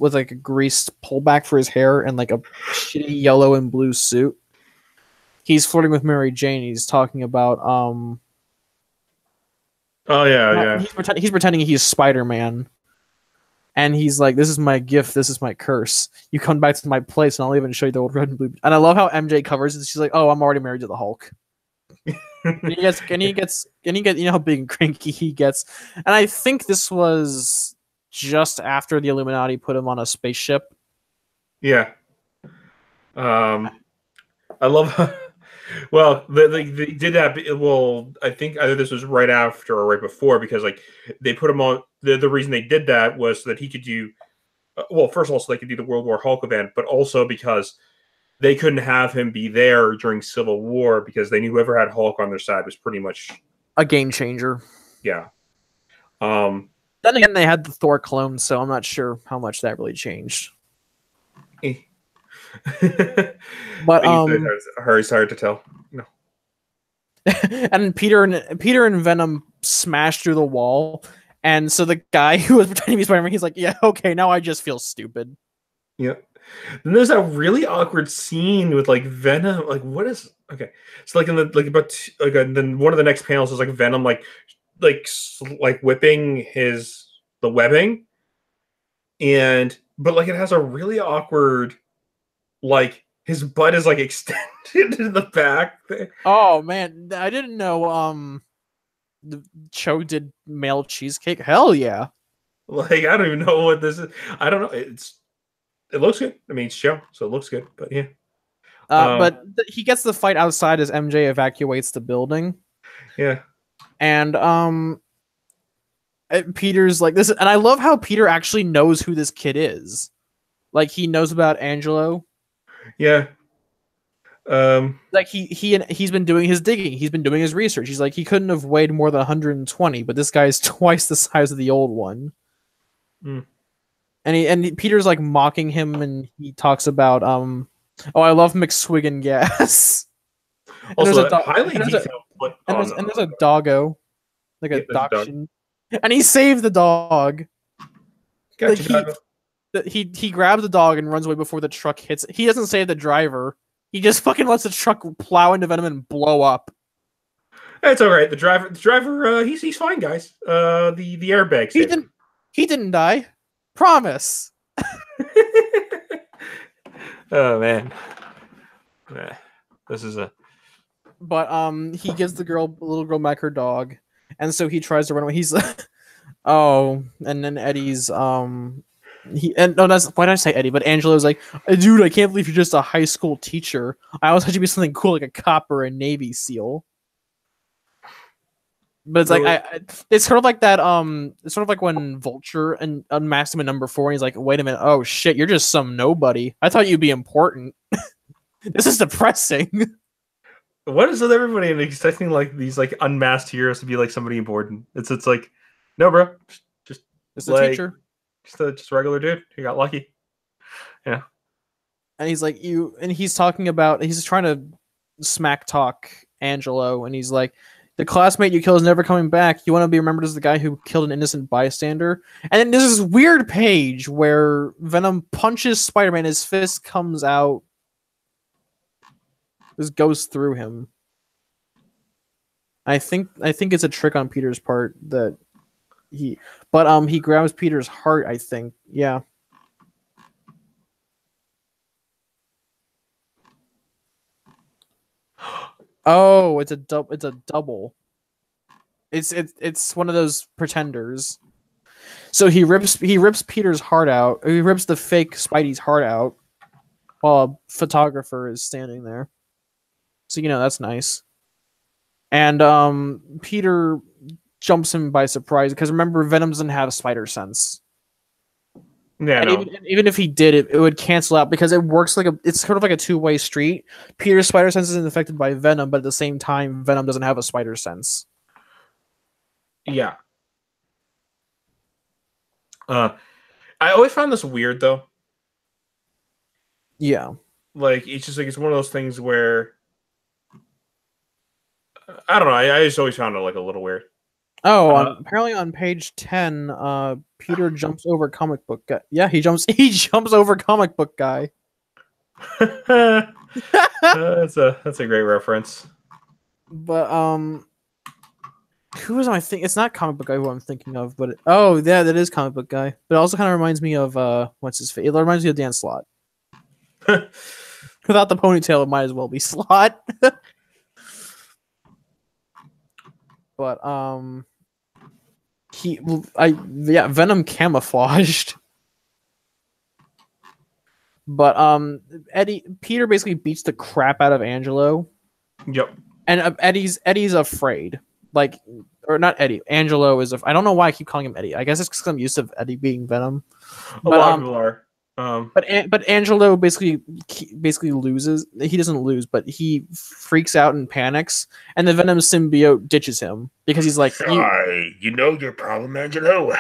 pullback for his hair and like a shitty yellow and blue suit. He's flirting with Mary Jane. He's talking about... Oh yeah. He's pretending he's Spider-Man, and he's like, "This is my gift. This is my curse. You come back to my place, and I'll even show you the old red and blue." And I love how MJ covers it. She's like, "Oh, I'm already married to the Hulk." and he gets, you know how big and cranky he gets. And I think this was just after the Illuminati put him on a spaceship. Yeah. I love. Well, they did that. Well, I think either this was right after or right before, because like they put him on. The reason they did that was so that he could do. Well, first of all, so they could do the World War Hulk event, but also because they couldn't have him be there during Civil War, because they knew whoever had Hulk on their side was pretty much a game changer. Yeah. Then again, they had the Thor clone, so I'm not sure how much that really changed. But it's hard to tell. No. And Peter and Venom smash through the wall, and so the guy who was pretending to be Spider-Man, he's like, "Yeah, okay, now I just feel stupid." Yeah. Then there's that really awkward scene with like Venom. Like, what is okay? It's like in the then one of the next panels is like Venom like whipping the webbing, but like it has a really awkward. Like his butt is like extended in the back. Oh man, I didn't know. The Cho did male cheesecake. Hell yeah! Like I don't even know what this is. I don't know. It looks good. I mean, it's Cho, so it looks good. But yeah. But he gets the fight outside as MJ evacuates the building. Yeah. And And Peter's like this, and I love how Peter actually knows who this kid is. Like he knows about Angelo. Yeah. Like he's been doing his digging. He's been doing his research. He's like he couldn't have weighed more than 120, but this guy's twice the size of the old one. Mm. And Peter's like mocking him, and he talks about oh, I love McSwiggan gas. Also, highly detailed. And there's a doggo, like a dachshund, and he saved the dog. Gotcha, like he grabs the dog and runs away before the truck hits it. He doesn't save the driver. He just fucking lets the truck plow into Venom and blow up. It's all right. The driver, he's fine, guys. The airbag. He didn't die. Promise. Oh man, this is a. But he gives the little girl back her dog, and so he tries to run away. He's like, oh, and then Eddie's why did I say Eddie? But Angelo's like, dude, I can't believe you're just a high school teacher. I always thought you'd be something cool like a cop or a Navy SEAL. But it's like it's sort of like that. It's sort of like when Vulture unmasked him in #4, and he's like, "Wait a minute, oh shit, you're just some nobody. I thought you'd be important. This is depressing." What is with everybody expecting like these like unmasked heroes to be like somebody important? It's like, no, bro, just it's a teacher, just a regular dude. He got lucky. Yeah. And he's like, he's talking about, he's trying to smack talk Angelo, and he's like, the classmate you killed is never coming back. You want to be remembered as the guy who killed an innocent bystander? And then there's this weird page where Venom punches Spider-Man, his fist comes out. This goes through him. I think it's a trick on Peter's part that he grabs Peter's heart, I think. Yeah. Oh, it's a double. It's one of those pretenders. So he rips Peter's heart out. He rips the fake Spidey's heart out while a photographer is standing there. So that's nice. And Peter jumps him by surprise because remember, Venom doesn't have spider sense. Yeah, and even if he did, it would cancel out because it works it's sort of like a two-way street. Peter's spider sense isn't affected by Venom, but at the same time, Venom doesn't have a spider sense. Yeah. I always found this weird though. Yeah. Like it's just like it's one of those things where I don't know. I just always found it like a little weird. Oh, apparently on page 10, Peter jumps over comic book guy. Yeah, he jumps over comic book guy. That's a great reference. But who is I think it's not comic book guy who I'm thinking of, but yeah, that is comic book guy. But it also kind of reminds me of what's his face? It reminds me of Dan Slott. Without the ponytail, it might as well be Slott. But Venom camouflaged. But Peter basically beats the crap out of Angelo. Yep. And Eddie's afraid. Like, or not Eddie. Angelo is. I don't know why I keep calling him Eddie. I guess it's because I'm used to Eddie being Venom. A lot of people are. But Angelo basically loses. He doesn't lose, but he freaks out and panics, and the Venom symbiote ditches him because he's like, you know your problem, Angelo.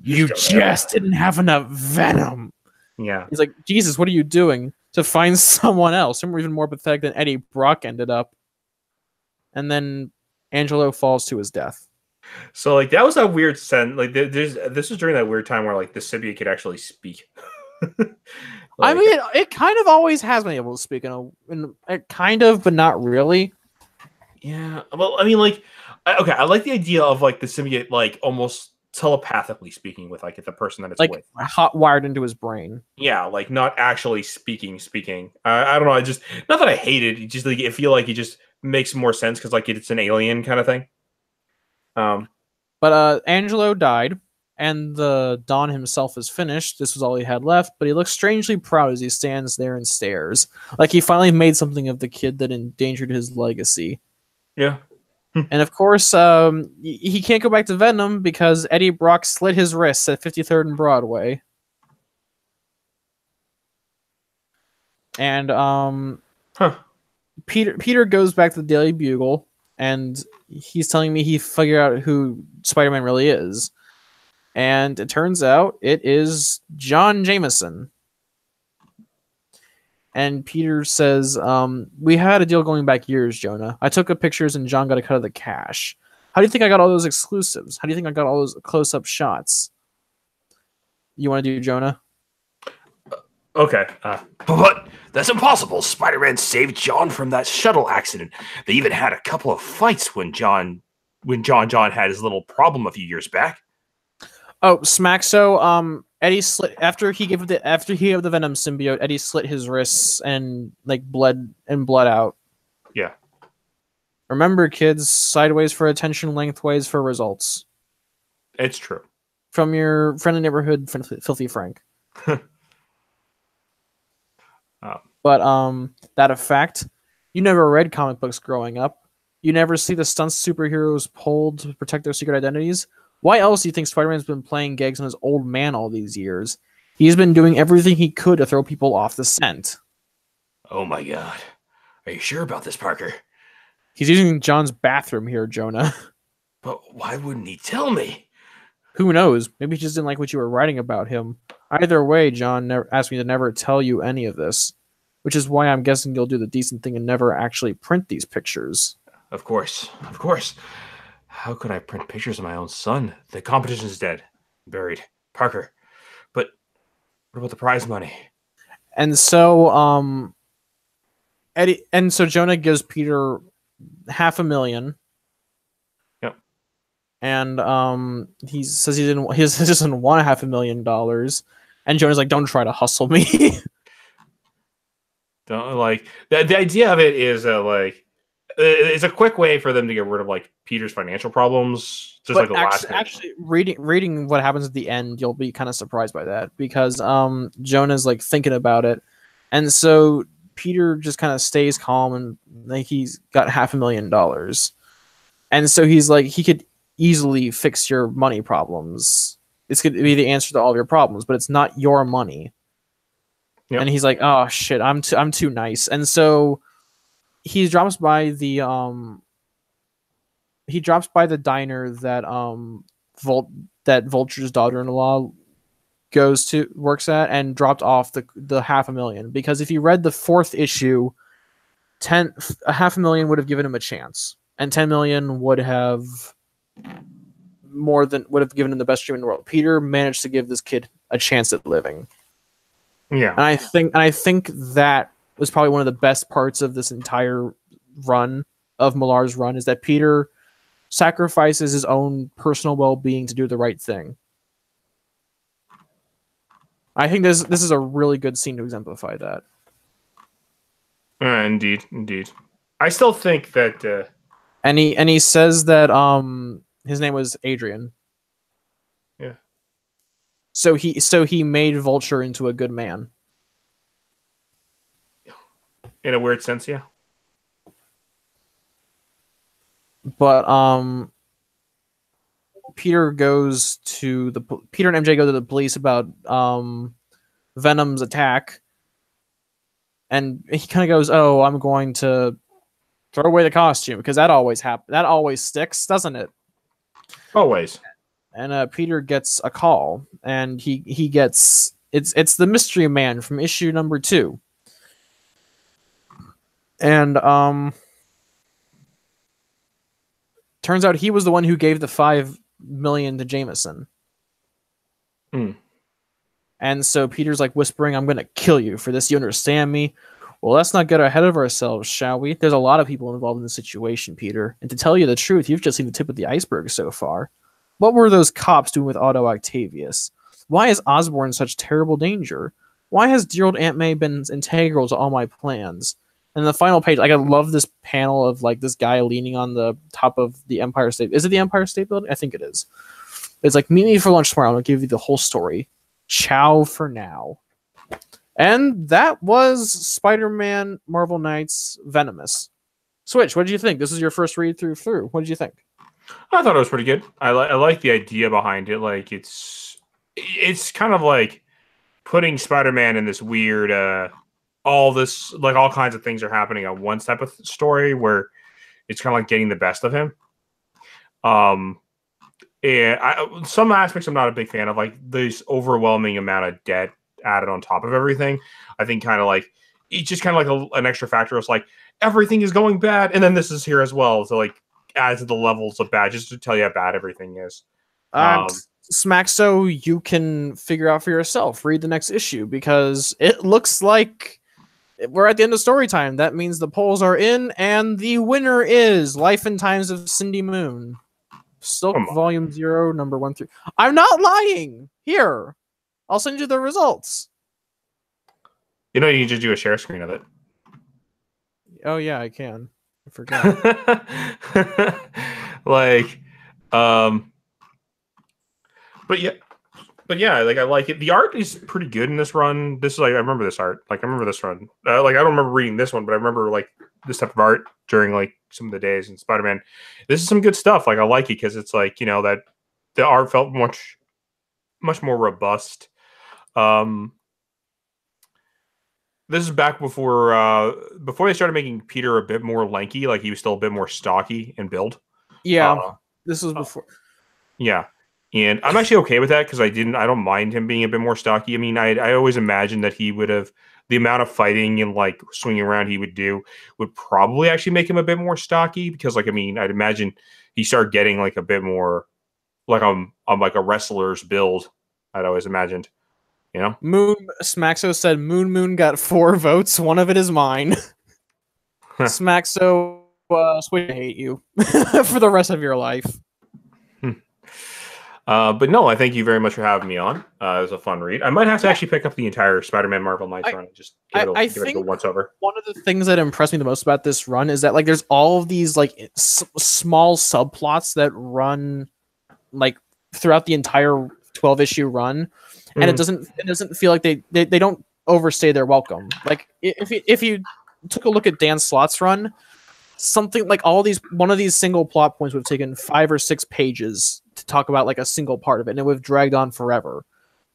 You just didn't have enough Venom. Yeah. He's like, Jesus, what are you doing? To find someone else, someone even more pathetic than Eddie Brock ended up. And then Angelo falls to his death. So like that was a weird sense. Like this was during that weird time where like the symbiote could actually speak. I mean, it kind of always has been able to speak kind of, but not really. Yeah. Well, I mean, like, okay, I like the idea of like the symbiote, like almost telepathically speaking with like the person that it's like with, hot wired into his brain. Yeah, like not actually speaking. I don't know. I just not that I hate it. Just like I feel like it just makes more sense because like it's an alien kind of thing. But Angelo died. And the Don himself is finished. This was all he had left, but he looks strangely proud as he stands there and stares. Like he finally made something of the kid that endangered his legacy. Yeah. And of course, he can't go back to Venom because Eddie Brock slit his wrists at 53rd and Broadway. And Peter goes back to the Daily Bugle, and he's telling me he figured out who Spider-Man really is. And it turns out it is John Jameson. And Peter says, we had a deal going back years, Jonah. I took pictures and John got a cut of the cash. How do you think I got all those exclusives? How do you think I got all those close-up shots? You want to do Jonah? Okay. But that's impossible. Spider-Man saved John from that shuttle accident. They even had a couple of fights when John had his little problem a few years back. Oh, smack. So, Eddie slit after he gave the Venom symbiote. Eddie slit his wrists and bled out. Yeah. Remember, kids, sideways for attention, lengthways for results. It's true. From your friendly neighborhood, Filthy Frank. But that effect, you never read comic books growing up. You never see the stunts superheroes pulled to protect their secret identities. Why else do you think Spider-Man's been playing gigs on his old man all these years? He's been doing everything he could to throw people off the scent. Oh my god. Are you sure about this, Parker? He's using John's bathroom here, Jonah. But why wouldn't he tell me? Who knows? Maybe he just didn't like what you were writing about him. Either way, John asked me to never tell you any of this, which is why I'm guessing you'll do the decent thing and never actually print these pictures. Of course. How could I print pictures of my own son? The competition's dead. Buried. Parker. But what about the prize money? And so, Jonah gives Peter $500,000. Yep. And he says he doesn't want $500,000. And Jonah's like, don't try to hustle me. Don't the idea of it is it's a quick way for them to get rid of Peter's financial problems. Just but the last page. Actually, reading what happens at the end, you'll be kind of surprised by that because Jonah's thinking about it, and so Peter just kind of stays calm and he's got $500,000, and so he's like he could easily fix your money problems. This could be the answer to all of your problems, but it's not your money. Yep. And he's like, oh shit, I'm too nice, and so he drops by the diner that Vulture's daughter-in-law works at, and dropped off the $500,000, because if you read the 4th issue, $500,000 would have given him a chance, and $10 million would have given him the best dream in the world. Peter managed to give this kid a chance at living. Yeah, and I think that was probably one of the best parts of this entire run of Millar's run, is that Peter sacrifices his own personal well-being to do the right thing. I think this is a really good scene to exemplify that. Indeed. I still think that and he says that his name was Adrian. Yeah. So he made Vulture into a good man. In a weird sense, yeah. But Peter and MJ go to the police about Venom's attack, and he kind of goes, "Oh, I'm going to throw away the costume because that always happens. That always sticks, doesn't it?" Always. And Peter gets a call, and he gets it's the Mystery Man from issue number 2. And turns out he was the one who gave the $5 million to Jameson. And so Peter's whispering, "I'm going to kill you for this. You understand me?" Well, let's not get ahead of ourselves, shall we? There's a lot of people involved in the situation, Peter. And to tell you the truth, you've just seen the tip of the iceberg so far. What were those cops doing with Otto Octavius? Why is Osborn in such terrible danger? Why has dear old Aunt May been integral to all my plans? And the final page, I love this panel of this guy leaning on the top of the Empire State. Is it the Empire State Building? I think it is. It's meet me for lunch tomorrow. I'll give you the whole story. Ciao for now. And that was Spider-Man Marvel Knights Venomous. Switch, what did you think? This is your first read through. What did you think? I thought it was pretty good. I like the idea behind it. Like it's kind of like putting Spider-Man in this weird, all kinds of things are happening at one type of story where it's kind of like getting the best of him. And some aspects I'm not a big fan of, like this overwhelming amount of debt added on top of everything. I think kind of like it's just kind of like an extra factor. It's like everything is going bad, and then this is here as well. So like add to the levels of bad, just to tell you how bad everything is. Smack, so you can figure out for yourself. Read the next issue, because it looks like we're at the end of story time. That means the polls are in, and the winner is Life and Times of Cindy Moon. Silk Volume 0, number 1 through... I'm not lying! Here! I'll send you the results. You know, you can just do a share screen of it. Oh, yeah, I can. I forgot. But yeah, like I like it. The art is pretty good in this run. This is like I remember this art. Like I remember this run. Like I don't remember reading this one, but I remember like this type of art during like some of the days in Spider-Man. This is some good stuff. Like I like it because it's like, you know, that the art felt much more robust. This is back before they started making Peter a bit more lanky. Like he was still a bit more stocky in build. Yeah, this was before. Yeah. And I'm actually okay with that because I don't mind him being a bit more stocky. I mean, I always imagined that he would have the amount of fighting and like swinging around he would do would probably actually make him a bit more stocky because like, I mean, I'd imagine he started getting like a bit more like I'm like a wrestler's build. I'd always imagined, you know? Smaxo said Moon got 4 votes. One of it is mine. Smaxo, Switch, I hate you for the rest of your life. But no, I thank you very much for having me on. It was a fun read. I might have to actually pick up the entire Spider-Man Marvel Knights run and just give it a once over. One of the things that impressed me the most about this run is that like there's all of these like small subplots that run like throughout the entire 12-issue run, and it doesn't feel like they don't overstay their welcome. Like if you took a look at Dan Slott's run, something like one of these single plot points would have taken 5 or 6 pages to talk about like a single part of it, and it would have dragged on forever.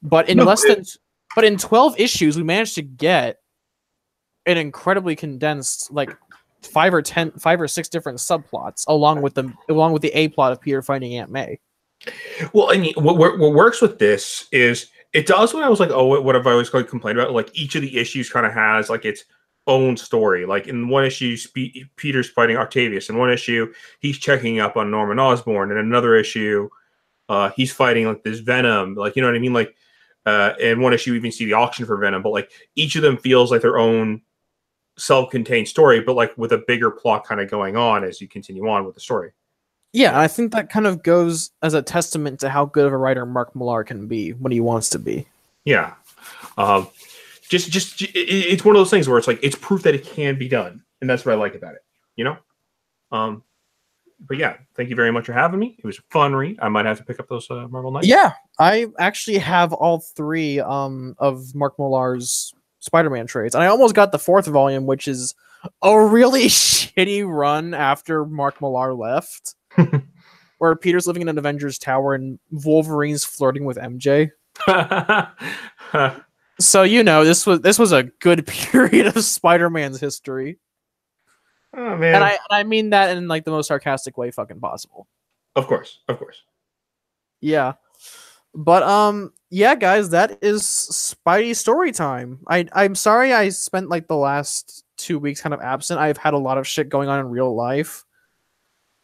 But in in 12 issues, we managed to get an incredibly condensed like 5 or 6 different subplots along with the A plot of Peter finding Aunt May. Well, and what works with this is it does what I was like, what have I always complained about? Like each of the issues kind of has like its own story. Like in one issue, Peter's fighting Octavius. In one issue, he's checking up on Norman Osborn. In another issue, he's fighting like this Venom. Like, you know what I mean? Like, in one issue, you even see the auction for Venom. But like each of them feels like their own self-contained story, but like with a bigger plot kind of going on as you continue on with the story. Yeah, I think that kind of goes as a testament to how good of a writer Mark Millar can be when he wants to be. Yeah. It's one of those things where it's like it's proof that it can be done, and that's what I like about it, you know. But yeah, thank you very much for having me. It was a fun read. I might have to pick up those Marvel Knights. Yeah, I actually have all 3 of Mark Millar's Spider-Man trades, and I almost got the 4th volume, which is a really shitty run after Mark Millar left, where Peter's living in an Avengers Tower and Wolverine's flirting with MJ. So you know, this was a good period of Spider-Man's history. Oh man, and I mean that in like the most sarcastic way fucking possible. Of course. Yeah, but yeah, guys, that is Spidey story time. I'm sorry I spent like the last 2 weeks kind of absent. I've had a lot of shit going on in real life,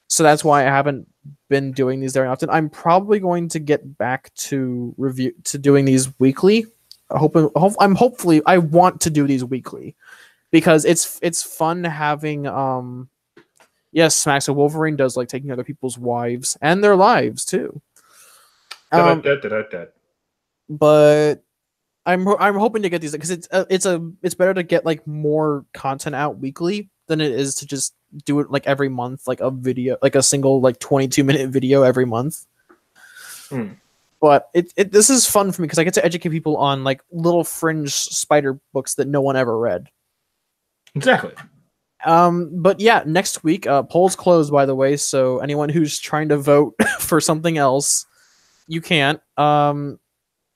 so that's why I haven't been doing these very often. I'm probably going to get back to doing these weekly. I want to do these weekly because it's fun having yes, Smacks of Wolverine does like taking other people's wives and their lives too. But I'm hoping to get these because it's better to get like more content out weekly than it is to just do it like every month, like a video, like a single like 22-minute video every month. But this is fun for me because I get to educate people on like little fringe spider books that no one ever read. Exactly. But yeah, next week, polls closed, by the way, so anyone who's trying to vote for something else, you can't.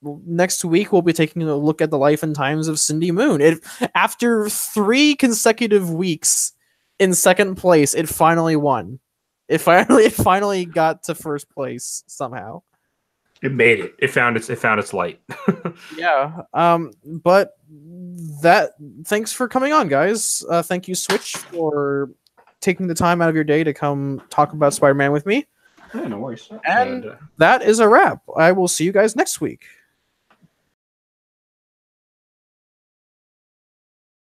Next week we'll be taking a look at the life and times of Cindy Moon. After 3 consecutive weeks in second place, it finally won. It finally got to first place somehow. It made it. It found its light. Yeah. But thanks for coming on, guys. Thank you, Switch, for taking the time out of your day to come talk about Spider-Man with me. Yeah, no worries. And that is a wrap. I will see you guys next week.